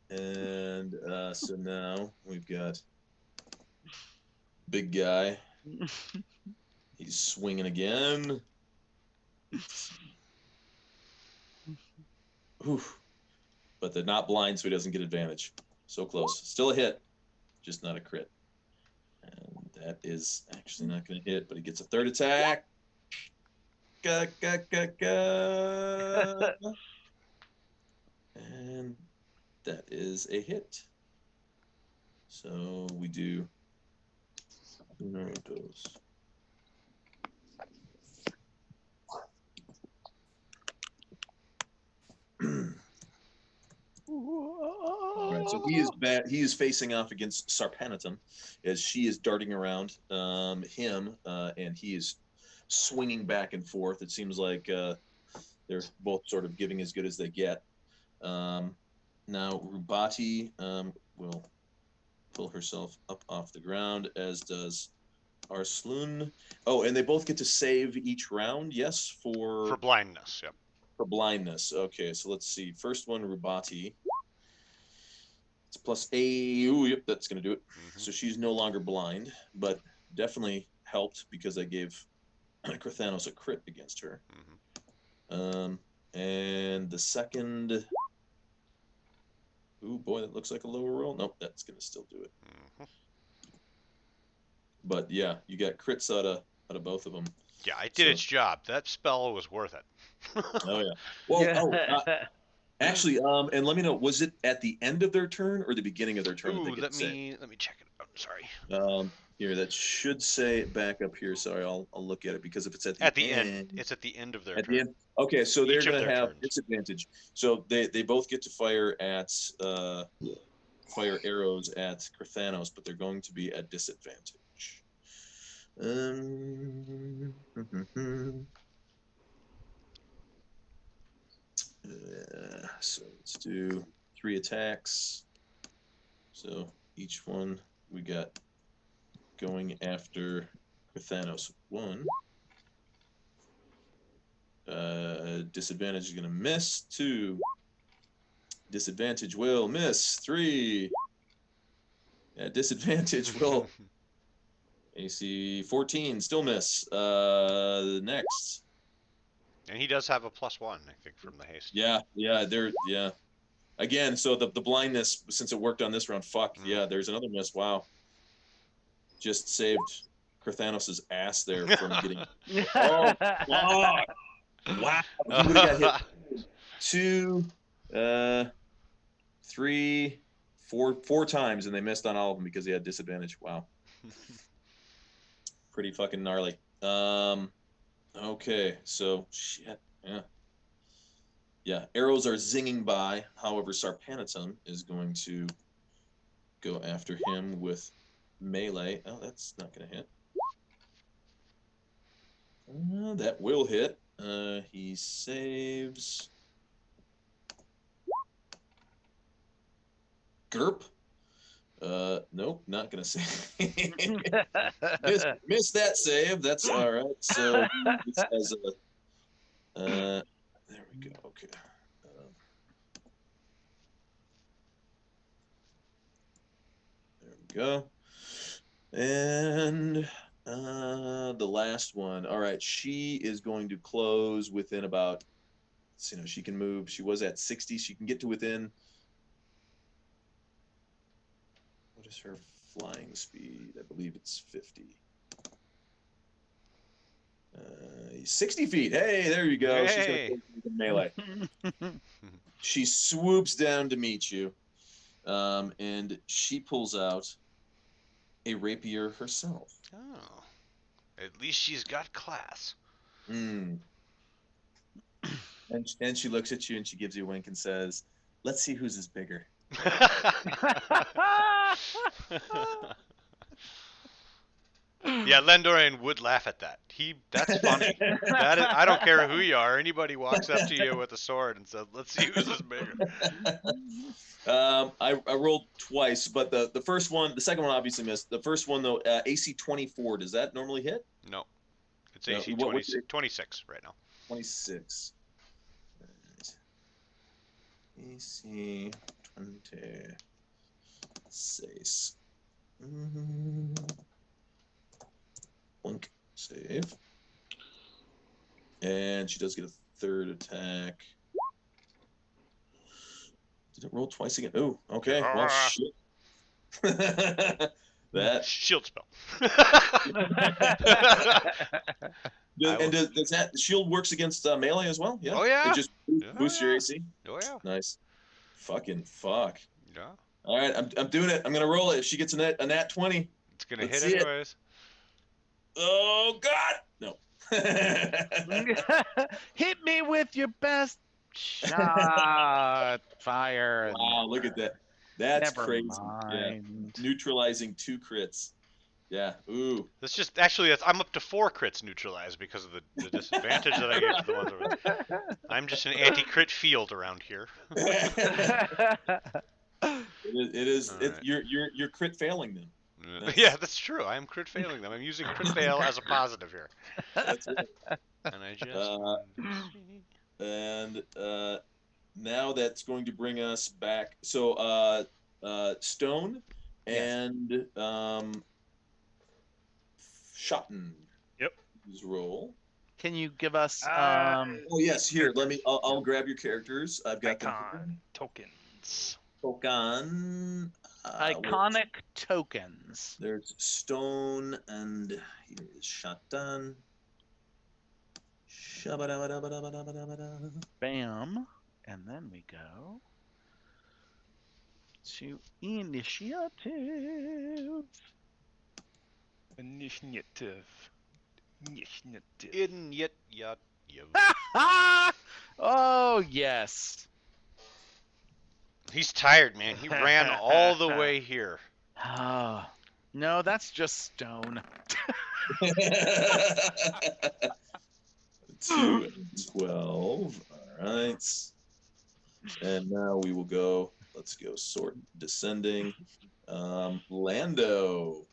And so now we've got big guy. He's swinging again. Oof. But they're not blind, so he doesn't get advantage. So close. Still a hit, just not a crit. And that is actually not going to hit, but he gets a third attack. Ga, ga, ga, ga. And that is a hit. So we do those. All right, so he is bad. He is facing off against Sarpanitum as she is darting around him, and he is swinging back and forth. It seems like they're both sort of giving as good as they get. Now Rubati will pull herself up off the ground, as does Arslun. Oh, and they both get to save each round. Yes, for blindness. Yep. For blindness. Okay, so let's see. First one, Rubati. It's +8. Ooh, yep, that's going to do it. Mm-hmm. So she's no longer blind, but definitely helped because I gave Carthanos a crit against her. Mm-hmm. And the second... Ooh, boy, that looks like a lower roll. Nope, that's going to still do it. Mm-hmm. But yeah, you got crits out of both of them. Yeah, it did its job. That spell was worth it. Oh yeah. Well, actually, and let me know, was it at the end of their turn or the beginning of their turn? Ooh, let me check it out. Sorry. Here, that should say back up here. Sorry, I'll look at it, because if it's at the end, it's at the end of their at turn. the end. Okay, so they're Each of going to their have turns. disadvantage. So they both get to fire arrows at Carthanos, but they're going to be at disadvantage. So let's do 3 attacks. So each one we got going after Carthanos. 1, Disadvantage is going to miss. 2. Disadvantage will miss. 3. Yeah, disadvantage will. AC 14 still miss. Next. And he does have a +1, I think, from the haste. Yeah. Again, so the blindness, since it worked on this round, yeah, there's another miss. Wow. Just saved Carthanos' ass there from getting. Oh, wow. Wow. He would have got hit 2, 3, 4 times, and they missed on all of them because he had disadvantage. Wow. Pretty fucking gnarly. Okay, so shit. Yeah, arrows are zinging by. However, Sarpanitum is going to go after him with melee. Oh, that's not going to hit. That will hit. He saves. Gerp. Nope, not going to save. Miss that save. That's all right. So this has a. There we go. Okay. There we go. And the last one. All right. She is going to close within about. She can move. She was at 60. She can get to within. What is her flying speed? I believe it's 50. 60 feet. Hey, there you go. She's going to go melee. She swoops down to meet you, and she pulls out a rapier herself. Oh, at least she's got class. And she looks at you and she gives you a wink and says, "Let's see whose is bigger." Yeah, Lendorian would laugh at that. That's funny. I don't care who you are. Anybody walks up to you with a sword and says, "Let's see whose is bigger." I rolled twice, but the second one obviously missed. The first one though, AC 24. Does that normally hit? No, it's AC 26 right now. 26. Right. AC 26. Blink save. And she does get a third attack. Did it roll twice again? Oh, okay. Well, shit. That shield spell. Does that shield works against melee as well? Yeah. Oh yeah. It just boosts your AC. Oh yeah. Nice. Fucking fuck. Yeah. All right, I'm doing it. I'm gonna roll it. If she gets a nat 20, it's gonna hit anyways. Oh God, no. Hit me with your best shot. Fire. Wow, look at that. That's Never crazy. mind. Yeah. Neutralizing 2 crits. Yeah. Ooh. That's just I'm up to 4 crits neutralized because of the disadvantage that I gave to the ones over there. I'm just an anti-crit field around here. It is. Right. You're crit failing them. Yeah, that's true. I am crit failing them. I'm using crit fail as a positive here. That's right. And I just. Now that's going to bring us back. So Stone and Shotten. Yep. His roll. Can you give us? Oh yes, here. I'll grab your characters. I've got icon tokens. Token. Iconic tokens. There's Stone and here is Shotten. Bam. And then we go to initiative. Oh, yes. He's tired, man. He ran all the way here. No, that's just Stone. 2 and 12. All right. And now we will go. Let's go sort descending. Lando.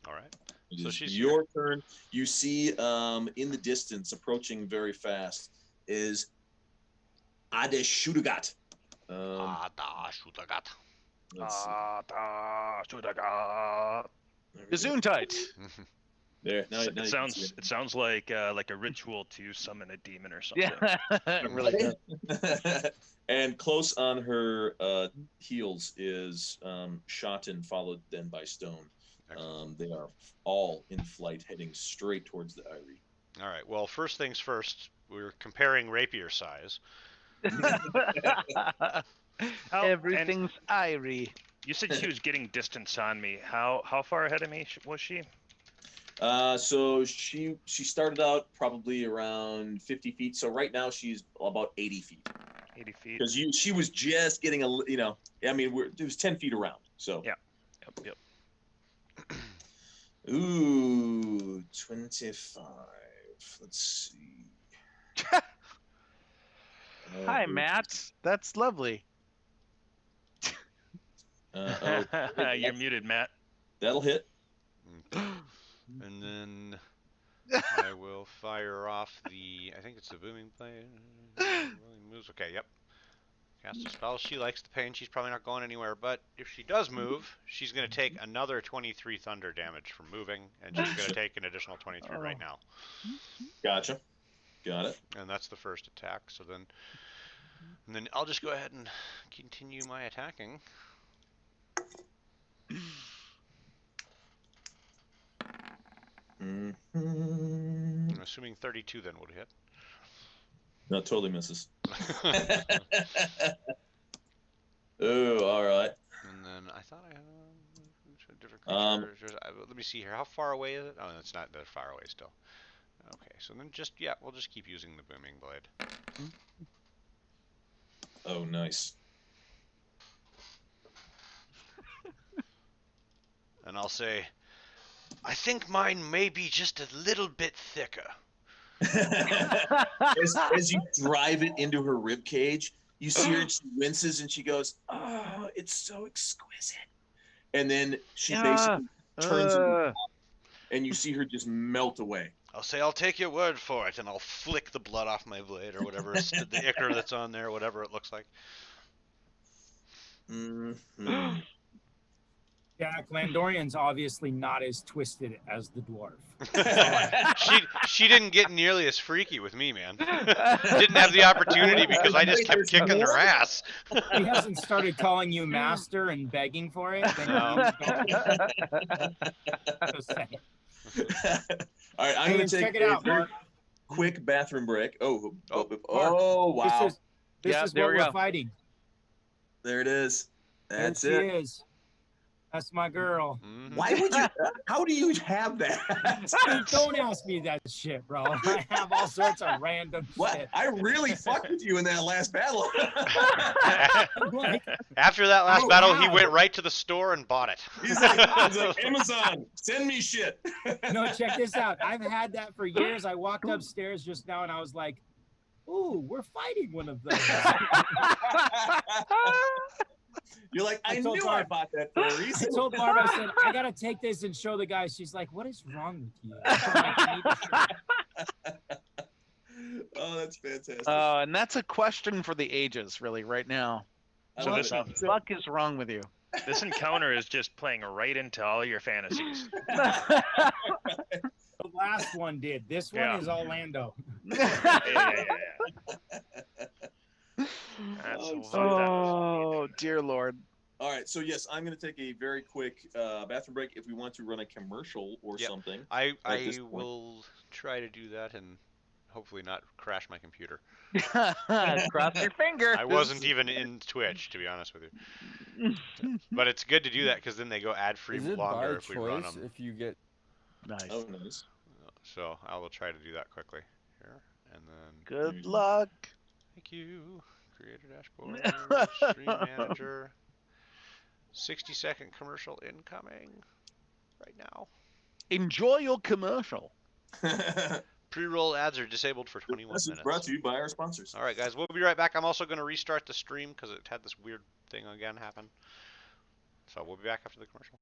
All right. So she's your turn. You see in the distance, approaching very fast, is Adeshudagat. Shootagat. Let's see. There we go. Gesundheit. There. Now, So now it you can see sounds like a ritual to summon a demon or something. Yeah, it really does. it. And close on her heels is Shotten, followed then by Stone. They are all in flight, heading straight towards the Eyrie. All right. Well, first things first. We're comparing rapier size. Everything's Irie. You said she was getting distance on me. How far ahead of me was she? So she started out probably around 50 feet. So right now she's about 80 feet. 80 feet. Because she was just getting I mean, it was 10 feet around. So Yeah. Yep. Ooh, 25. Let's see. Hi, Matt. That's lovely. You're muted, Matt. That'll hit. And then I will fire off I think it's the booming blade. Moves. Okay, yep. Cast a spell. She likes the pain. She's probably not going anywhere, but if she does move, she's going to take another 23 thunder damage from moving, and she's going to take an additional 23 right now. Gotcha. Got it. And that's the first attack. So then I'll just go ahead and continue my attacking. I'm assuming 32 then would hit. No, totally misses. Oh, all right. And then I thought I had a different creature. Let me see here. How far away is it? Oh, it's not that far away still. Okay, so then we'll just keep using the booming blade. Oh, nice. And I'll say, I think mine may be just a little bit thicker. as you drive it into her rib cage, you see her and she winces and she goes, "Oh, it's so exquisite." And then she basically turns it, and you see her just melt away. I'll say, I'll take your word for it, and I'll flick the blood off my blade or whatever, the ichor that's on there, whatever it looks like. Mm-hmm. Jack Landorian's obviously not as twisted as the dwarf. she didn't get nearly as freaky with me, man. Didn't have the opportunity because I just kept kicking her ass. He hasn't started calling you master and begging for it. Then Just saying. All right, I'm going to take check it out, Mark. quick bathroom break. Oh, Mark, wow. This is what we're fighting. There it is. That's there it. she is. That's my girl. Why would you? How do you have that? Don't ask me that shit, bro. I have all sorts of random shit. I really fucked with you in that last battle. After that last battle, he went right to the store and bought it. He's like, Amazon, send me shit. No, check this out. I've had that for years. I walked upstairs just now and I was like, ooh, we're fighting one of those. You're like, I knew Barb, I bought that for a reason. I told Barb, I said, I got to take this and show the guys. She's like, what is wrong with you? Oh, that's fantastic. And that's a question for the ages, really, right now. So what the fuck is wrong with you? This encounter is just playing right into all your fantasies. The last one did. This one is all Lando. Yeah. Oh, dear Lord. All right, so yes, I'm going to take a very quick bathroom break if we want to run a commercial or something. I will try to do that and hopefully not crash my computer. Cross your finger. I wasn't even in Twitch, to be honest with you. But it's good to do that because then they go ad-free longer if we run them. If you get nice. Oh, nice. So I will try to do that quickly here, and then. Good luck. Thank you. Creator dashboard, stream manager. 60-second commercial incoming right now. Enjoy your commercial. Pre-roll ads are disabled for 21 minutes. This is brought to you by our sponsors. All right, guys, we'll be right back. I'm also going to restart the stream because it had this weird thing again happen. So we'll be back after the commercial.